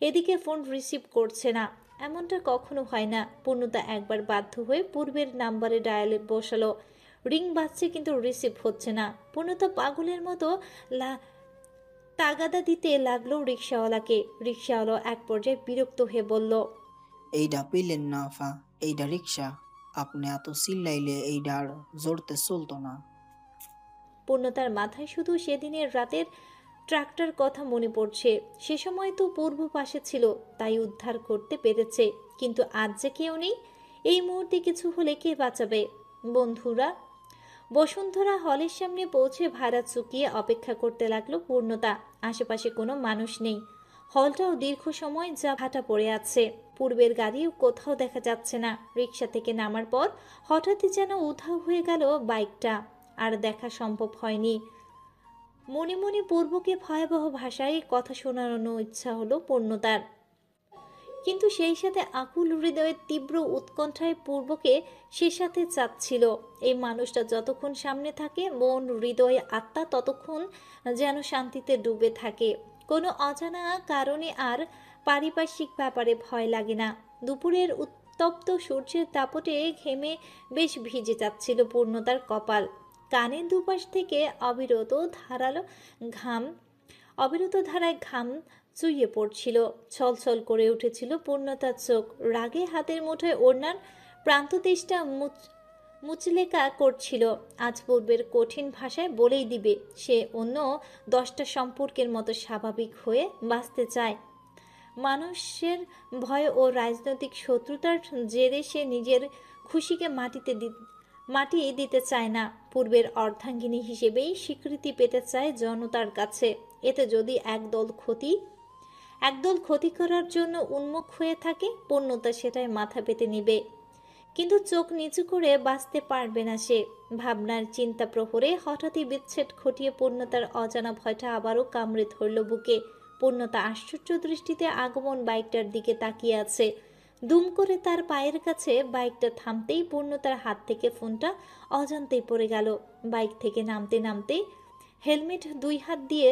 এদিকে ফোন রিসিভ করছে না। এমনটা কখনো হয় না। পূর্ণতা একবার বাধ্য হয়ে পূর্বের নাম্বারে ডায়ালে বসালো। রিং বাজছে কিন্তু রিসিভ হচ্ছে না। পূর্ণতা পাগলের মতো তাগাদা দিতে লাগলো রিক্সাওয়ালাকে। রিক্সাওয়ালা এক পর্যায়ে বিরক্ত হয়ে বলল, এইডা পেলেন না আফা, এইডা রিক্সা। আপনি এত চিল্লাইলে এইডার জোরতে চলতো না। পূর্ণতার মাথায় শুধু সেদিনের রাতের ট্রাকটার কথা মনে পড়ছে। সে সময় তো পূর্ব পাশে ছিল, তাই উদ্ধার করতে পেরেছে। কিন্তু আজ যে কেউ নেই, এই মুহূর্তে কিছু হলে কে বাঁচাবে? বসুন্ধরা হলের সামনে পৌঁছে ভাড়া চুকিয়ে অপেক্ষা করতে লাগলো পূর্ণতা। আশেপাশে কোনো মানুষ নেই। হলটাও দীর্ঘ সময় যা ভাটা পড়ে আছে। পূর্বের গাড়িও কোথাও দেখা যাচ্ছে না। রিক্সা থেকে নামার পর হঠাৎই যেন উধাও হয়ে গেল বাইকটা। আর দেখা সম্ভব হয়নি। মনে মনে পূর্বকে ভয়াবহ ভাষায় কথা শোনানোর ইচ্ছা হলো পূর্ণতার। কিন্তু সেই সাথে আকুল হৃদয়ের তীব্র উৎকণ্ঠায় পূর্বকে সে সাথে চাচ্ছিল। এই মানুষটা যতক্ষণ সামনে থাকে, মন, হৃদয়, আত্মা ততক্ষণ যেন শান্তিতে ডুবে থাকে। কোনো অজানা কারণে আর পারিপার্শ্বিক ব্যাপারে ভয় লাগে না। দুপুরের উত্তপ্ত সূর্যের দাপটে ঘেমে বেশ ভিজে যাচ্ছিল পূর্ণতার কপাল। কানের দুপাশ থেকে অবিরত ধারায় ঘাম চুইয়ে পড়ছিল। ছলছল করে উঠেছিল পূর্ণতার চোখ। রাগে হাতের মুঠোয় ওড়নার প্রান্তদেশটা মুচলেকা করছিল। আজ পূর্বের কঠিন ভাষায় বলেই দিবে সে অন্য 10টা সম্পর্কের মতো স্বাভাবিক হয়ে বাঁচতে চায়। মানুষের ভয় ও রাজনৈতিক শত্রুতার জেরে সে নিজের খুশিকে মাটি দিতে চায় না। পূর্বের অর্ধাঙ্গিনী হিসেবেই স্বীকৃতি পেতে চায় জনতার কাছে। এতে যদি একদল ক্ষতি করার জন্য উন্মুখ হয়ে থাকে, পূর্ণতা সেটাই মাথা পেতে নিবে। কিন্তু চোখ নিচু করে বাঁচতে পারবে না সে। ভাবনার চিন্তা প্রহরে হঠাৎই বিচ্ছেদ ঘটিয়ে পূর্ণতার অজানা ভয়টা আবারও কামড়ে ধরল বুকে। পূর্ণতা আশ্চর্য দৃষ্টিতে আগমন বাইকটার দিকে তাকিয়ে আছে। দুম করে তার পায়ের কাছে বাইকটা থামতেই পূর্ণতার হাত থেকে ফোনটা অজান্তেই পড়ে গেল। বাইক থেকে নামতে নামতে হেলমেট 2 হাত দিয়ে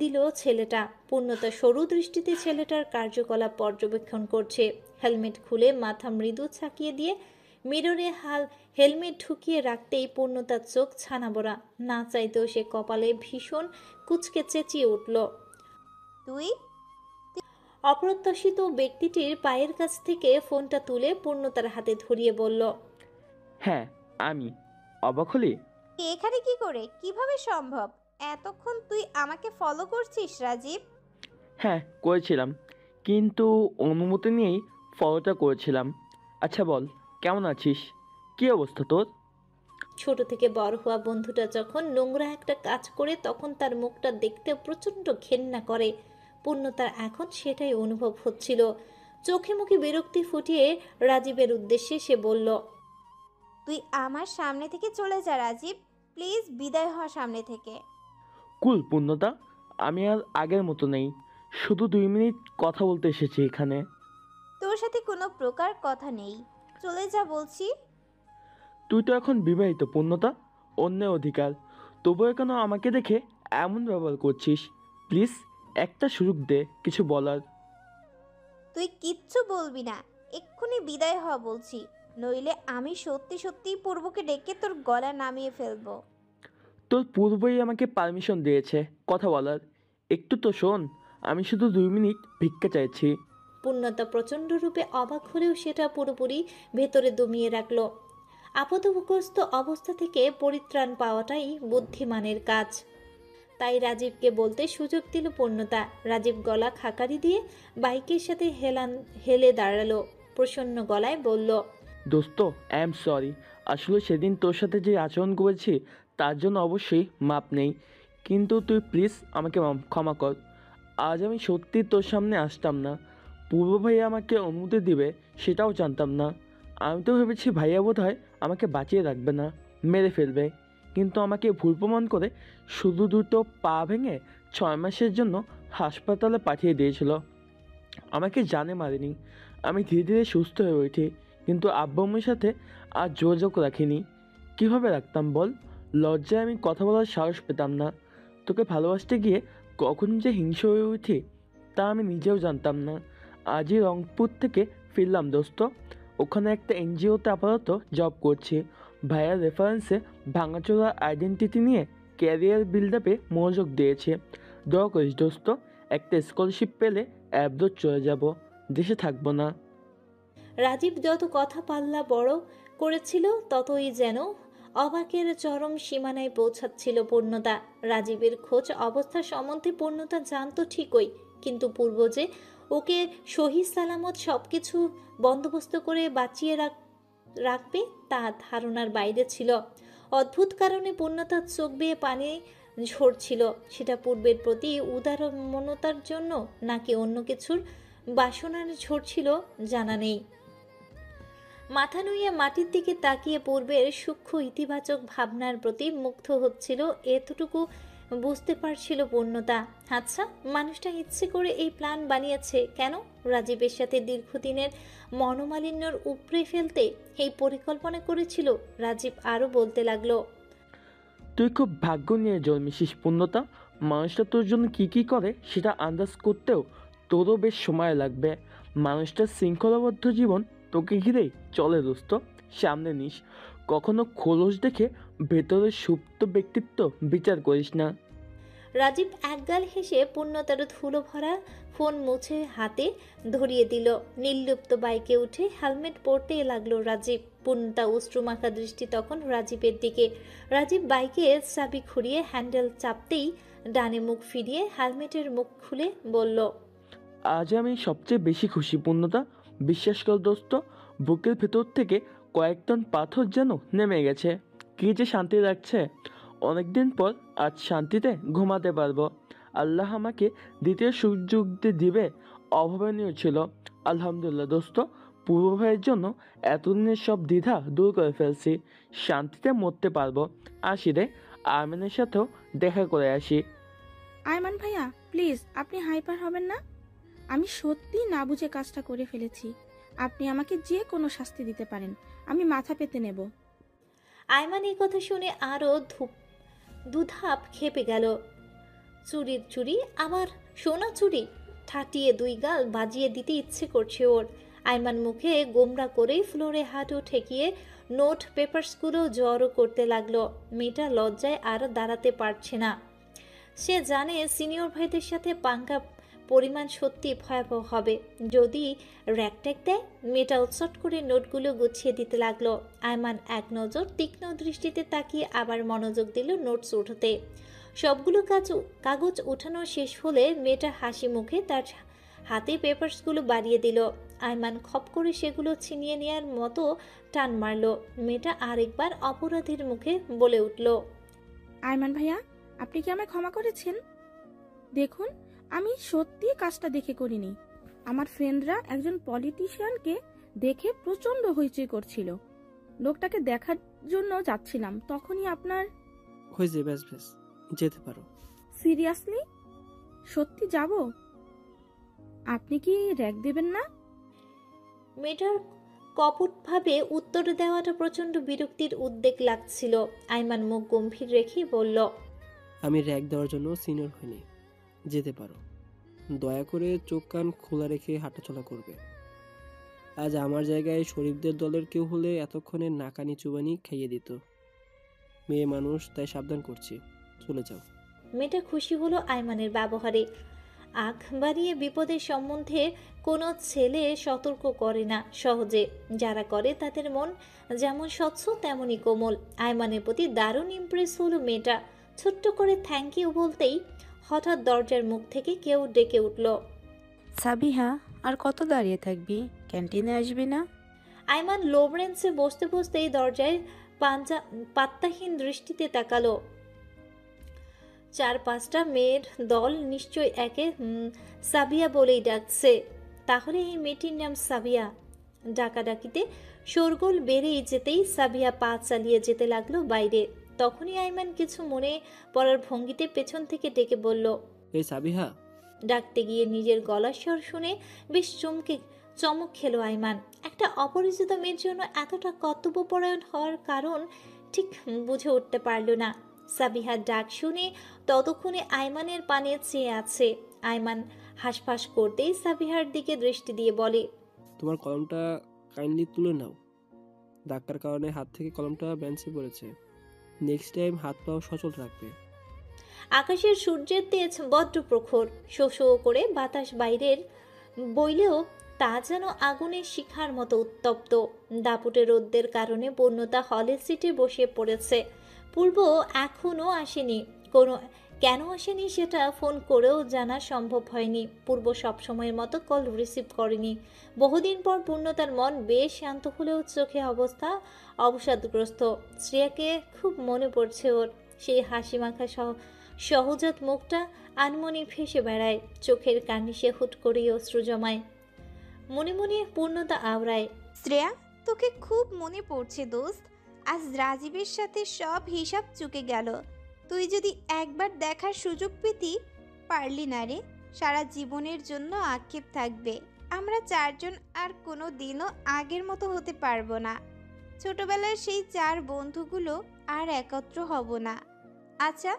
দিল ছেলেটা। পূর্ণতা সরু দৃষ্টিতে ছেলেটার কার্যকলাপ পর্যবেক্ষণ করছে। হেলমেট খুলে মাথা মৃদু ছাকিয়ে দিয়ে মিররে হেলমেট ঢুকিয়ে রাখতেই পূর্ণতার চোখ ছানাবড়া। না চাইতেও সে কপালে ভীষণ কুঁচকে চেঁচিয়ে উঠল, তুই? অপ্রত্যাশিত ব্যক্তিটির পায়ের কাছ থেকে ফোনটা তুলে পূর্ণতার হাতে ধরিয়ে বলল, হ্যাঁ আমি। অবাক হলি? এখানে কি করে? কিভাবে সম্ভব? এতক্ষণ তুই আমাকে ফলো করছিস রাজীব? হ্যাঁ করেছিলাম, কিন্তু অনুমতি নিয়েই ফলোটা করেছিলাম। আচ্ছা বল, কেমন আছিস? কি অবস্থা তোর? ছোট থেকে বড় হওয়া বন্ধুটা যখন নোংরা একটা কাজ করে, তখন তার মুখটা দেখতে প্রচণ্ড ঘেন্না করে। পূর্ণতার এখন সেটাই অনুভব হচ্ছিল। চোখে মুখে বিরক্তি ফুটিয়ে রাজীবের উদ্দেশ্যে সে বলল, তুই আমার সামনে থেকে চলে যা রাজীব, প্লিজ বিদায় হ সামনে থেকে। কুল পূর্ণতা, আমি আর আগের মতো নেই। শুধু 2 মিনিট কথা বলতে এসেছি এখানে। তোর সাথে কোনো প্রকার কথা নেই, চলে যা বলছি। তুই তো এখন বিবাহিত পূর্ণতা, অন্যের অধিকার। তবুও কেন আমাকে দেখে এমন ব্যবহার করছিস? প্লিজ একটা সুযোগ দে কিছু বলার। তুই কিচ্ছু বলবি না, এক্ষুনি বিদায় হ বলছি, নইলে আমি সত্যি সত্যিই পূর্বকে ডেকে তোর গলা নামিয়ে ফেলবো। তোর পূর্বই আমাকে পারমিশন দিয়েছে কথা বলার। একটু তো শোন, আমি শুধু 2 মিনিট ভিক্ষা চাইছি। পূর্ণতা প্রচণ্ড রূপে অবাক হলেও সেটা পুরোপুরি ভেতরে দমিয়ে রাখল। আপাতগ্রস্ত অবস্থা থেকে পরিত্রাণ পাওয়াটাই বুদ্ধিমানের কাজ। তাই রাজীবকে বলতে সুযোগ দিল পূর্ণতা। রাজীব গলা খাকারি দিয়ে বাইকের সাথে হেলে দাঁড়ালো, প্রসন্ন গলায় বলল, দোস্ত, আই এম সরি। আসলে সেদিন তোর সাথে যে আচরণ করেছি তার জন্য অবশ্যই মাপ নেই, কিন্তু তুই প্লিজ আমাকে ক্ষমা কর। আজ আমি সত্যি তোর সামনে আসতাম না। পূর্ব ভাইয়া আমাকে অনুমতি দিবে সেটাও জানতাম না। আমি তো ভেবেছি ভাইয়া বোধ হয় আমাকে বাঁচিয়ে রাখবে না, মেরে ফেলবে। কিন্তু আমাকে ভুল প্রমাণ করে শুধু দুটো পা ভেঙে 6 মাসের জন্য হাসপাতালে পাঠিয়ে দিয়েছিল। আমাকে জানে মারেনি। আমি ধীরে ধীরে সুস্থ হয়ে উঠি, কিন্তু আব্বু আম্মুর সাথে আর যোগাযোগ রাখিনি। কিভাবে রাখতাম বল? লজ্জায় আমি কথা বলার সাহস পেতাম না। তোকে ভালোবাসতে গিয়ে কখন যে হিংস্র হয়ে উঠি তা আমি নিজেও জানতাম না। আজই রংপুর থেকে ফিরলাম দোস্ত। ওখানে একটা এনজিওতে আপাতত জব করছি। ভাইয়ার রেফারেন্সে ভাঙাচোরা আইডেন্টিটি নিয়ে ক্যারিয়ার বিল্ড আপে মনোযোগ দিয়েছে। দোয়া করিস দোস্ত, একটা স্কলারশিপ পেলে অ্যাব্রোড চলে যাব, দেশে থাকবো না। রাজীব যত কথা পাল্লা বড় করেছিল ততই যেন অবাকের চরম সীমানায় পৌঁছাচ্ছিল পূর্ণতা। রাজীবের খোঁজ অবস্থা সম্বন্ধে পূর্ণতা জানতো ঠিকই, কিন্তু পূর্ব যে ওকে সহি সালামত সবকিছু বন্দোবস্ত করে বাঁচিয়ে রাখবে তা ধারণার বাইরে ছিল। অদ্ভুত কারণে পূর্ণতার চোখ বেয়ে পানি ঝরছিল। সেটা পূর্বের প্রতি উদারমনতার জন্য নাকি অন্য কিছুর বাসনার ঝরছিল জানা নেই। মাথা নুইয়ে মাটির দিকে তাকিয়ে পূর্বের সূক্ষ্ম ইতিবাচক ভাবনার প্রতি মুগ্ধ হচ্ছিল, এতটুকু বুঝতে পারছিল পূর্ণতা। আচ্ছা, মানুষটা ইচ্ছে করে এই প্ল্যান বানিয়েছে কেন? রাজীবের সাথে দীর্ঘদিনের মনোমালিন্যর উপড়ে ফেলতে এই পরিকল্পনা করেছিল। রাজীব আরও বলতে লাগলো, তুই খুব ভাগ্য নিয়ে জন্মেছিস পূর্ণতা। মানুষটা তোর জন্য কি কি করে সেটা আন্দাজ করতেও তোরও বেশ সময় লাগবে। মানুষটার শৃঙ্খলাবদ্ধ জীবন তোকে ঘিরেই চলে দোস্ত, সামনে নিস। কখনো খোলস দেখে ভেতরের সুপ্ত ব্যক্তিত্ব বিচার করিস না। রাজীব একগাল হেসে পূর্ণতার ধুলো ভরা ফোন মুছে হাতে ধরিয়ে দিল। নির্লিপ্ত বাইকে উঠে হেলমেট পরতে লাগলো রাজীব। পূর্ণতা অশ্রুমাখা দৃষ্টি তখন রাজীবের দিকে। রাজীব বাইকে চাবি ঘুরিয়ে হ্যান্ডেল চাপতেই ডানে মুখ ফিরিয়ে হেলমেটের মুখ খুলে বলল, আজ আমি সবচেয়ে বেশি খুশি পূর্ণতা। বিশ্বাস কর দোস্ত, বুকের ভেতর থেকে কয়েক টন পাথর যেন নেমে গেছে। কি যে শান্তি লাগছে। অনেকদিন পর আজ শান্তিতে ঘুমাতে পারবো। আল্লাহ আমাকে দ্বিতীয় সুযোগ দিবে অভাবনীয় ছিল। আলহামদুলিল্লাহ দোস্ত, পূর্ব ভাইয়ের জন্য এতদিনের সব দ্বিধা দূর করে ফেলছি। শান্তিতে মরতে পারবো। আসি রে, আরমানের সাথেও দেখা করে আসি। আয়মান ভাইয়া প্লিজ, আপনি হাইপার হবেন না। আমি সত্যি না বুঝে কাজটা করে ফেলেছি। আপনি আমাকে যে কোনো শাস্তি দিতে পারেন, আমি মাথা পেতে নেব। আয়মান এই কথা শুনে আরও দুধাপ খেপে গেল। চুরির চুরি, আবার সোনা চুরি! ঠাটিয়ে 2 গাল বাজিয়ে দিতে ইচ্ছে করছে ওর। আয়মান মুখে গোমরা করে ফ্লোরে হাঁটু ঠেকিয়ে নোট পেপারসগুলো জড়ো করতে লাগলো। মেয়েটা লজ্জায় আর দাঁড়াতে পারছে না। সে জানে সিনিয়র ভাইদের সাথে পাঙ্গা পরিমাণ সত্যি ভয়াবহ হবে যদি র্যাকট্যাক দেয়। মেয়েটা উৎসট করে নোটগুলো গুছিয়ে দিতে লাগলো। আয়মান এক নজর তীক্ষ্ণ দৃষ্টিতে তাকিয়ে আবার মনোযোগ দিল নোটস উঠাতে। সবগুলো কাগজ উঠানো শেষ হলে মেয়েটা হাসি মুখে তার হাতে পেপারসগুলো বাড়িয়ে দিল। আয়মান খপ করে সেগুলো ছিনিয়ে নেওয়ার মতো টান মারল। মেয়েটা আরেকবার অপরাধীর মুখে বলে উঠল, আয়মান ভাইয়া, আপনি কি আমায় ক্ষমা করেছেন? দেখুন, আমি সত্যি কাজটা দেখে করিনি। আমার ফ্রেন্ডরা একজন পলিটিশিয়ানকে দেখে প্রচন্ড হইচই করছিল। লোকটাকে দেখার জন্য যাচ্ছিলাম, তখনই আপনার হয়েছে। ব্যাস ব্যাস, যেতে পারো। সিরিয়াসলি? সত্যি যাব? আপনি কি র্যাক দেবেন না? মেয়েটার কপটভাবে উত্তর দেওয়াটা প্রচন্ড বিরক্তির উদ্বেগ লাগছিল। আয়মান মুখ গম্ভীর রেখে বলল, আমি র্যাক দেওয়ার জন্য সিনিয়র হইনি, যেতে পারো। দয়া করে চোখ কান খোলা রেখে হাঁটাচলা করবে। আজ আমার জায়গায় শরীফদের দলের কেউ হলে এতক্ষণে নাকানি চুবানি খাইয়ে দিত। মেয়ে মানুষ, তাই সাবধান করছি, চলে যাও। মেয়েটা খুশি হলো আয়মানের ব্যবহারে। আখ বাড়িয়ে বিপদের সম্বন্ধে কোনো ছেলে সতর্ক করে না সহজে। যারা করে তাদের মন যেমন স্বচ্ছ তেমনই কোমল। আয়মানের প্রতি দারুণ ইমপ্রেস হলো মেয়েটা। ছোট্ট করে থ্যাংক ইউ বলতেই হঠাৎ দরজার মুখ থেকে কেউ ডেকে উঠল, সাবিহা, আর কত দাঁড়িয়ে থাকবি? ক্যান্টিনে আসবি না? আয়মান লোব্রেন্সে বসতে বসতেই দরজায় পাত্তাহীন দৃষ্টিতে তাকালো। 4-5টা মেয়ের দল নিশ্চয় একে সাবিয়া বলেই ডাকছে। তাহলে এই মেয়েটির নাম সাবিয়া। ডাকাডাকিতে শোরগোল বেড়েই যেতেই সাবিয়া পা চালিয়ে যেতে লাগলো বাইরে। তখনই আয়মান কিছু মনে পড়ার ভঙ্গিতে পেছন থেকে ডেকে বলল, এই সাবিহা। ডাকতে গিয়ে নিজের গলার স্বর শুনে বেশ চমক খেলো আয়মান। একটা অপরিচিত মেয়ের জন্য এতটা কর্তব্যপরায়ণ হওয়ার কারণ ঠিক বুঝে উঠতে পারল না। সাবিহার ডাক শুনে ততক্ষণে আয়মানের পানে চেয়ে আছে। আয়মান হাঁসফাঁস করতেই সাবিহার দিকে দৃষ্টি দিয়ে বলে, তোমার কলমটা কাইন্ডলি তুলে নাও। ধাক্কার কারণে হাত থেকে কলমটা বেঞ্চে পড়েছে। নেক্সট টাইম হাত পাও সচল রাখবে। আকাশের সূর্যের তেজ বড্ড প্রখর। শো শো করে বাতাস বাইরের বইলেও তা যেন আগুনের শিখার মতো উত্তপ্ত। দাপুটে রোদ্দের কারণে পূর্ণতা হলের সিটে বসে পড়েছে। পূর্ব এখনও আসেনি। কেন আসেনি সেটা ফোন করেও জানা সম্ভব হয়নি। পূর্ব সবসময়ের মতো কল রিসিভ করেনি। বহুদিন পর পূর্ণতার মন বেশ শান্ত হলেও চোখে অবস্থা অবসাদগ্রস্ত। শ্রেয়াকে খুব মনে পড়ছে ওর। সেই হাসি মাখা সহজাত মুখটা আনমনি ফেসে বেড়ায়। চোখের কার্নিশে হুট করেই অশ্রু জমায়। মনে মনে পূর্ণতা আওড়ায়, শ্রেয়া, তোকে খুব মনে পড়ছে দোস্ত। আজ রাজীবের সাথে সব হিসাব চুকে গেল। তুই যদি একবার দেখার সুযোগ পেতি। পারলি না রে। সারা জীবনের জন্য আক্ষেপ থাকবে। আমরা 4 জন আর কোনো দিনও আগের মতো হতে পারবো না। ছোটবেলার সেই 4 বন্ধুগুলো আর একত্র হব না। আচ্ছা,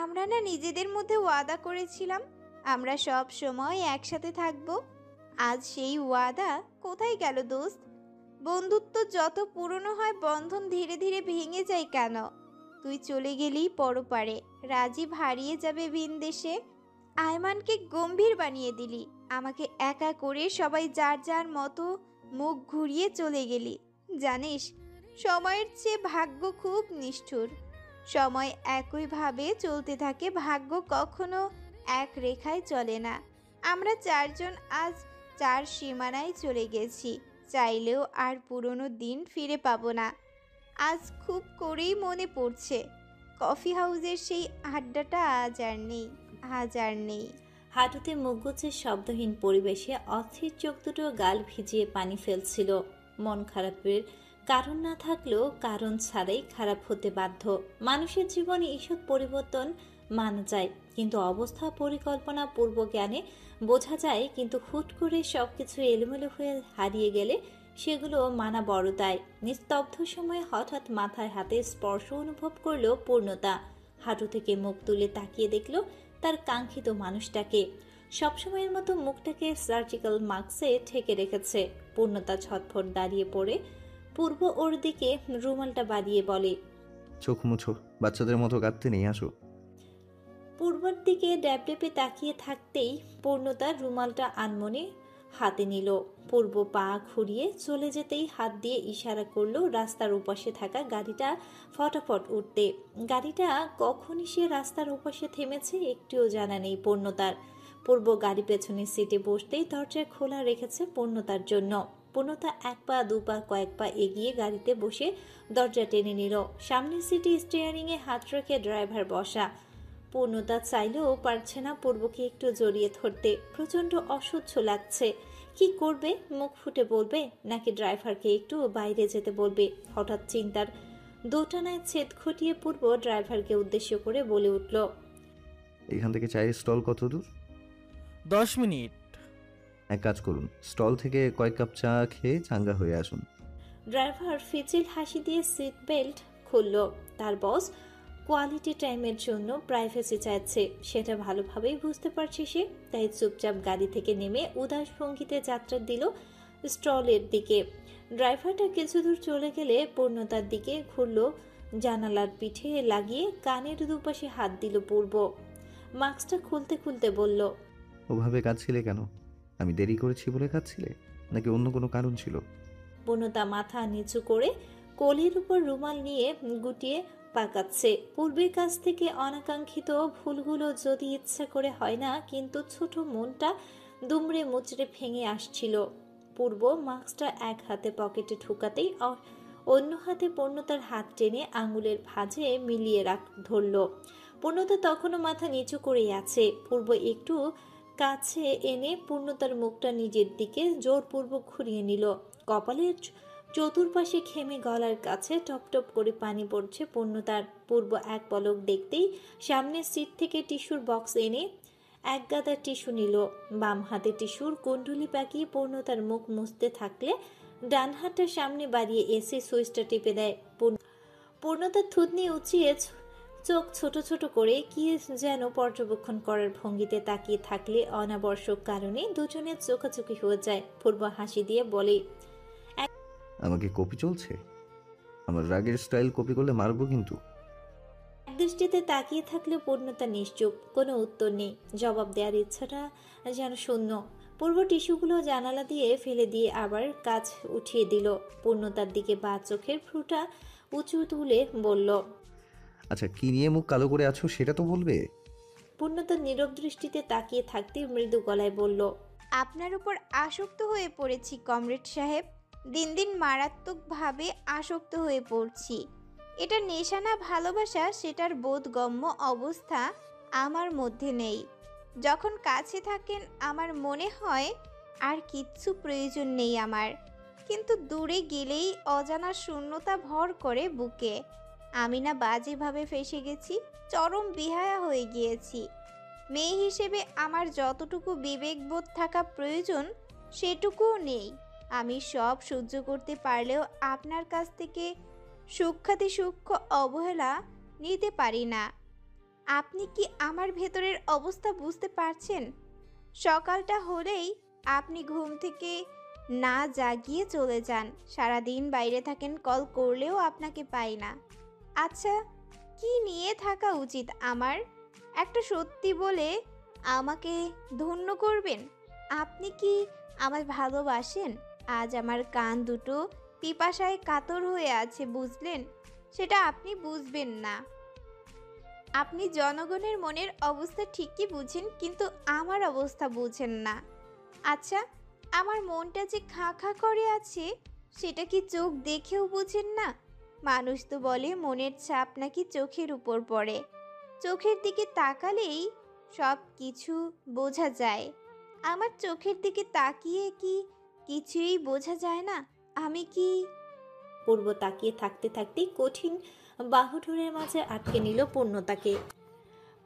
আমরা না নিজেদের মধ্যে ওয়াদা করেছিলাম আমরা সব সময় একসাথে থাকবো। আজ সেই ওয়াদা কোথায় গেল দোস্ত? বন্ধুত্ব যত পুরনো হয় বন্ধন ধীরে ধীরে ভেঙে যায় কেন? তুই চলে গেলি পরপারে। রাজীব হারিয়ে যাবে ভিন দেশে। আয়মানকে গম্ভীর বানিয়ে দিলি। আমাকে একা করে সবাই যার যার মতো মুখ ঘুরিয়ে চলে গেলি। জানিস, সময়ের চেয়ে ভাগ্য খুব নিষ্ঠুর। সময় একইভাবে চলতে থাকে, ভাগ্য কখনো এক রেখায় চলে না। আমরা 4 জন আজ 4 সীমানায় চলে গেছি। চাইলেও আর পুরনো দিন ফিরে পাবো না। আজ খুব করেই মনে পড়ছে কফি হাউসের সেই আড্ডাটা আজ আর নেই। হাঁটুতে মুখ গুজে শব্দহীন পরিবেশে অস্থির চোখ দুটো গাল ভিজিয়ে পানি ফেলছিল। মন খারাপের কারণ না থাকলেও কারণ ছাড়াই খারাপ হতে বাধ্য। মানুষের জীবনে ঈষৎ পরিবর্তন মানা যায়, কিন্তু অবস্থা পরিকল্পনা পূর্ব জ্ঞানে বোঝা যায়। কিন্তু হুট করে সবকিছু এলোমেলো হয়ে হারিয়ে গেলে সেগুলো মানা বড় দায়। নিস্তব্ধ সময়ে হঠাৎ মাথায় হাতে স্পর্শ অনুভব করলো পূর্ণতা। হাঁটু থেকে মুখ তুলে তাকিয়ে দেখলো তার কাঙ্ক্ষিত মানুষটাকে। সবসময়ের মতো মুখটাকে সার্জিক্যাল মাস্কে ঢেকে রেখেছে। পূর্ণতা ছটফট দাঁড়িয়ে পড়ে পূর্ব ওর দিকে রুমালটা বাড়িয়ে বলে, চোখ মুছো, বাচ্চাদের মতো কাঁদতে নেই, আসো। পূর্বর দিকে ড্যাবডেপে তাকিয়ে থাকতেই পূর্ণতার রুমালটা আনমনে হাতে নিল। পূর্ব পা ঘুরিয়ে চলে যেতেই হাত দিয়ে ইশারা করলো রাস্তার উপাশে থাকা গাড়িটা ফটাফট উঠতে। গাড়িটা কখনই সে রাস্তার উপাশে থেমেছে একটুও জানা নেই পূর্ণতার। পূর্ব গাড়ি পেছনের সিটে বসতেই দরজা খোলা রেখেছে পূর্ণতার জন্য। পূর্ণতা 1 পা 2 পা কয়েক পা এগিয়ে গাড়িতে বসে দরজা টেনে নিল। সামনের সিটে স্টিয়ারিংয়ে হাত রেখে ড্রাইভার বসা। পূর্ণতা চাইলেও পারছে না পূর্বকে একটু জড়িয়ে ধরতে। প্রচণ্ড অসহ্য লাগছে। কি করবে? মুখ ফুটে বলবে নাকি ড্রাইভারকে একটু বাইরে যেতে বলবে? হঠাৎ চিন্তার দোটানায় ছেদ ঘটিয়ে পূর্ব ড্রাইভারকে উদ্দেশ্য করে বলে উঠল, এখান থেকে চায়ের স্টল কত দূর? 10 মিনিট। এক কাজ করুন, স্টল থেকে কয়েক কাপ চা খেয়ে চাঙ্গা হয়ে আসুন। ড্রাইভার ফিচিল হাসি দিয়ে সিট বেল্ট খুলল। তার বস কোয়ালিটি টাইমের জন্য প্রাইভেসি চাইছে, সেটা ভালোভাবেই বুঝতে পারছে সে। তাই চুপচাপ গাড়ি থেকে নেমে উদাস ভঙ্গিতে যাত্রা দিল স্টলের দিকে। ড্রাইভারটা কিছু দূর চলে গেলে পূর্ণতার দিকে ঘুরল। জানালার পিঠে লাগিয়ে কানের দুপাশে হাত দিল পূর্ব। মাস্কটা খুলতে খুলতে বলল, ওভাবে কাঁদছিলে কেন? আমি দেরি করেছি বলে কাঁদছিলে, নাকি অন্য কোনো কারণ ছিল? পূর্ণতা মাথা নিচু করে কোলের উপর রুমাল নিয়ে গুটিয়ে পাকাচ্ছে। পূর্বের কাছ থেকে অনাকাঙ্ক্ষিত ভুলগুলো যদি ইচ্ছা করে হয় না, কিন্তু ছোট মনটা দুমড়ে মুচড়ে ভেঙে আসছিল। পূর্ব মাস্কটা এক হাতে পকেটে ঢুকাতেই অন্য হাতে পূর্ণতার হাত টেনে আঙুলের ভাঁজে মিলিয়ে ধরল। পূর্ণতা তখনও মাথা নিচু করেই আছে। পূর্ব একটু কাছে এনে পূর্ণতার মুখটা নিজের দিকে জোরপূর্বক ঘুরিয়ে নিল। কপালের চতুর্পাশে ঘেমে গলার কাছে টপ টপ করে পানি পড়ছে পূর্ণতার। পূর্ব এক পলক দেখতেই সামনের সিট থেকে টিস্যুর বক্স এনে এক গাদা টিস্যু নিল। বাম হাতে টিস্যুর কুণ্ডলি পাকিয়ে পূর্ণতার মুখ মুছতে থাকলে ডান হাতটা সামনে বাড়িয়ে এসে সুইচটা টিপে দেয়। পূর্ণতার থুতনি উঁচিয়ে চোখ ছোট ছোট করে কি যেন পর্যবেক্ষণ করার ভঙ্গিতে তাকিয়ে থাকলে অনাবশ্যক কারণে দুজনের চোখাচোখি হয়ে যায়। পূর্ব হাসি দিয়ে বলে, আমাকে কপি চলছে? আমার রাগের স্টাইল কপি করলে মারবো কিন্তু। এক দৃষ্টিতে তাকিয়ে থাকলে পূর্ণতা নিশ্চুপ, কোনো উত্তর নেই। জবাব দেওয়ার ইচ্ছাটা যেন শূন্য। পূর্ব টিস্যুগুলো জানালা দিয়ে ফেলে দিয়ে আবার কাজ উঠিয়ে দিল। পূর্ণতার দিকে বা চোখের ফ্রুটা উঁচু তুলে বলল, আচ্ছা, কি নিয়ে মুখ কালো করে আছো সেটা তো বলবে। পূর্ণতা নীরব দৃষ্টিতে তাকিয়ে থাকতে মৃদু গলায় বলল, আপনার উপর আসক্ত হয়ে পড়েছি কমরেড সাহেব। দিন দিন মারাত্মকভাবে আসক্ত হয়ে পড়ছি। এটা নেশা না ভালোবাসা সেটার বোধগম্য অবস্থা আমার মধ্যে নেই। যখন কাছে থাকেন আমার মনে হয় আর কিচ্ছু প্রয়োজন নেই আমার, কিন্তু দূরে গেলেই অজানা শূন্যতা ভর করে বুকে। আমি না বাজেভাবে ফেঁসে গেছি, চরম বেহায়া হয়ে গিয়েছি। মেয়ে হিসেবে আমার যতটুকু বিবেকবোধ থাকা প্রয়োজন সেটুকুও নেই। আমি সব সহ্য করতে পারলেও আপনার কাছ থেকে সূক্ষ্মাতি সূক্ষ্ম অবহেলা নিতে পারি না। আপনি কি আমার ভেতরের অবস্থা বুঝতে পারছেন? সকালটা হলেই আপনি ঘুম থেকে না জাগিয়ে চলে যান, সারাদিন বাইরে থাকেন, কল করলেও আপনাকে পাই না। আচ্ছা, কি নিয়ে থাকা উচিত আমার? একটা সত্যি বলে আমাকে ধন্য করবেন। আপনি কি আমায় ভালোবাসেন? আজ আমার কান দুটো পিপাসায় কাতর হয়ে আছে, বুঝলেন? সেটা আপনি বুঝবেন না। আপনি জনগণের মনের অবস্থা ঠিকই বুঝেন, কিন্তু আমার অবস্থা বুঝেন না। আচ্ছা, আমার মনটা যে খাঁ খাঁ করে আছে সেটা কি চোখ দেখেও বুঝেন না? মানুষ তো বলে মনের ছাপ নাকি চোখের উপর পড়ে, চোখের দিকে তাকালেই সব কিছু বোঝা যায়। আমার চোখের দিকে তাকিয়ে কি কিছুই বোঝা যায় না? আমি কি? পূর্ব তাকিয়ে থাকতে থাকতেই কঠিন বাহুডোরের মাঝে আটকে নিল পূর্ণতাকে।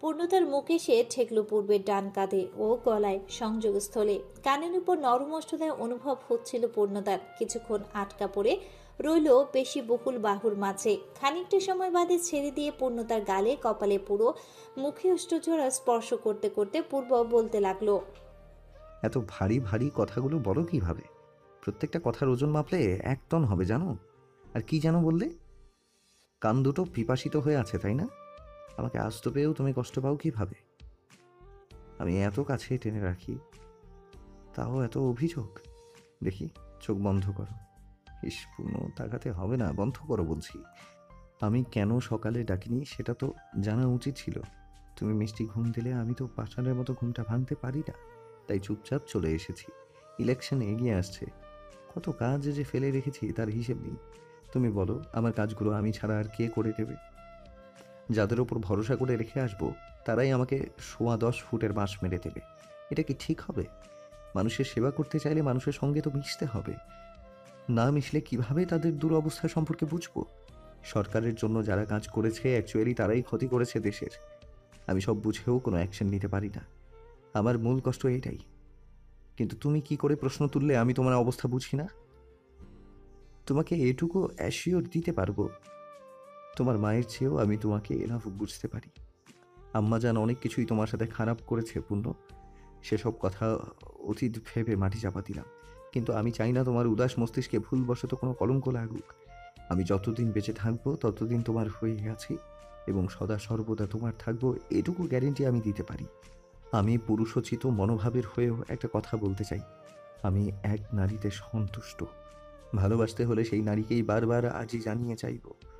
পূর্ণতার মুখে সে ঠেকল পূর্বের ডান কাঁধে ও গলায় সংযোগস্থলে। কানের উপর নরম অষ্টদায় অনুভব হচ্ছিল পূর্ণতার। কিছুক্ষণ আটকা পড়ে রইল পেশি বহুল বাহুর মাঝে। খানিকটা সময় বাদে ছেড়ে দিয়ে পূর্ণতার গালে, কপালে, পুরো মুখে অষ্টজোড়া স্পর্শ করতে করতে পূর্ব বলতে লাগলো, এত ভারী ভারী কথাগুলো বলো কিভাবে? প্রত্যেকটা কথার ওজন মাপলে 1 টন হবে জানো। আর কি জানো বললে? কান দুটো পিপাসিত হয়ে আছে, তাই না? আমাকে আস্ত পেয়েও তুমি কষ্ট পাও কিভাবে? আমি এত কাছে টেনে রাখি, তাও এত অভিযোগ। দেখি, চোখ বন্ধ করো। ইস পূর্ণ, তাকাতে হবে না, বন্ধ করো বলছি। আমি কেন সকালে ডাকিনি সেটা তো জানা উচিত ছিল। তুমি মিষ্টি ঘুম দিলে আমি তো পাষাণের মতো ঘুমটা ভাঙতে পারি না, তাই চুপচাপ চলে এসেছি। ইলেকশন এগিয়ে আসছে, কত কাজ যে ফেলে রেখেছি তার হিসেব নেই। তুমি বলো, আমার কাজগুলো আমি ছাড়া আর কে করে দেবে? যাদের ওপর ভরসা করে রেখে আসবো তারাই আমাকে 10 ফুটের বাঁশ মেরে দেবে। এটা কি ঠিক হবে? মানুষের সেবা করতে চাইলে মানুষের সঙ্গে তো মিশতে হবে। না মিশলে কিভাবে তাদের দুরবস্থা সম্পর্কে বুঝবো? সরকারের জন্য যারা কাজ করেছে অ্যাকচুয়ালি তারাই ক্ষতি করেছে দেশের। আমি সব বুঝেও কোনো অ্যাকশন নিতে পারি না। আমার মূল কষ্ট এটাই। কিন্তু তুমি কি করে প্রশ্ন তুললে আমি তোমার অবস্থা বুঝি না? তোমাকে এটুকু অ্যাসিওর দিতে পারবো, তোমার মায়ের চেয়েও আমি তোমাকে এনাফ বুঝতে পারি। আম্মাজান অনেক কিছুই তোমার সাথে খারাপ করেছে পূর্ণ, সেসব কথা অতীত ভেবে মাটি চাপা দিলাম। কিন্তু আমি চাই না তোমার উদাস মস্তিষ্কে ভুলবশত কোনো কলঙ্ক লাগুক। আমি যতদিন বেঁচে থাকবো ততদিন তোমার হয়ে আছি এবং সদা সর্বদা তোমার থাকবো, এটুকু গ্যারেন্টি আমি দিতে পারি। আমি পুরুষোচিত মনোভাবের হয়েও একটা কথা বলতে চাই। আমি এক নারীতে সন্তুষ্ট। ভালোবাসতে হলে সেই নারীকেই বারবার আজই জানিয়ে চাইব।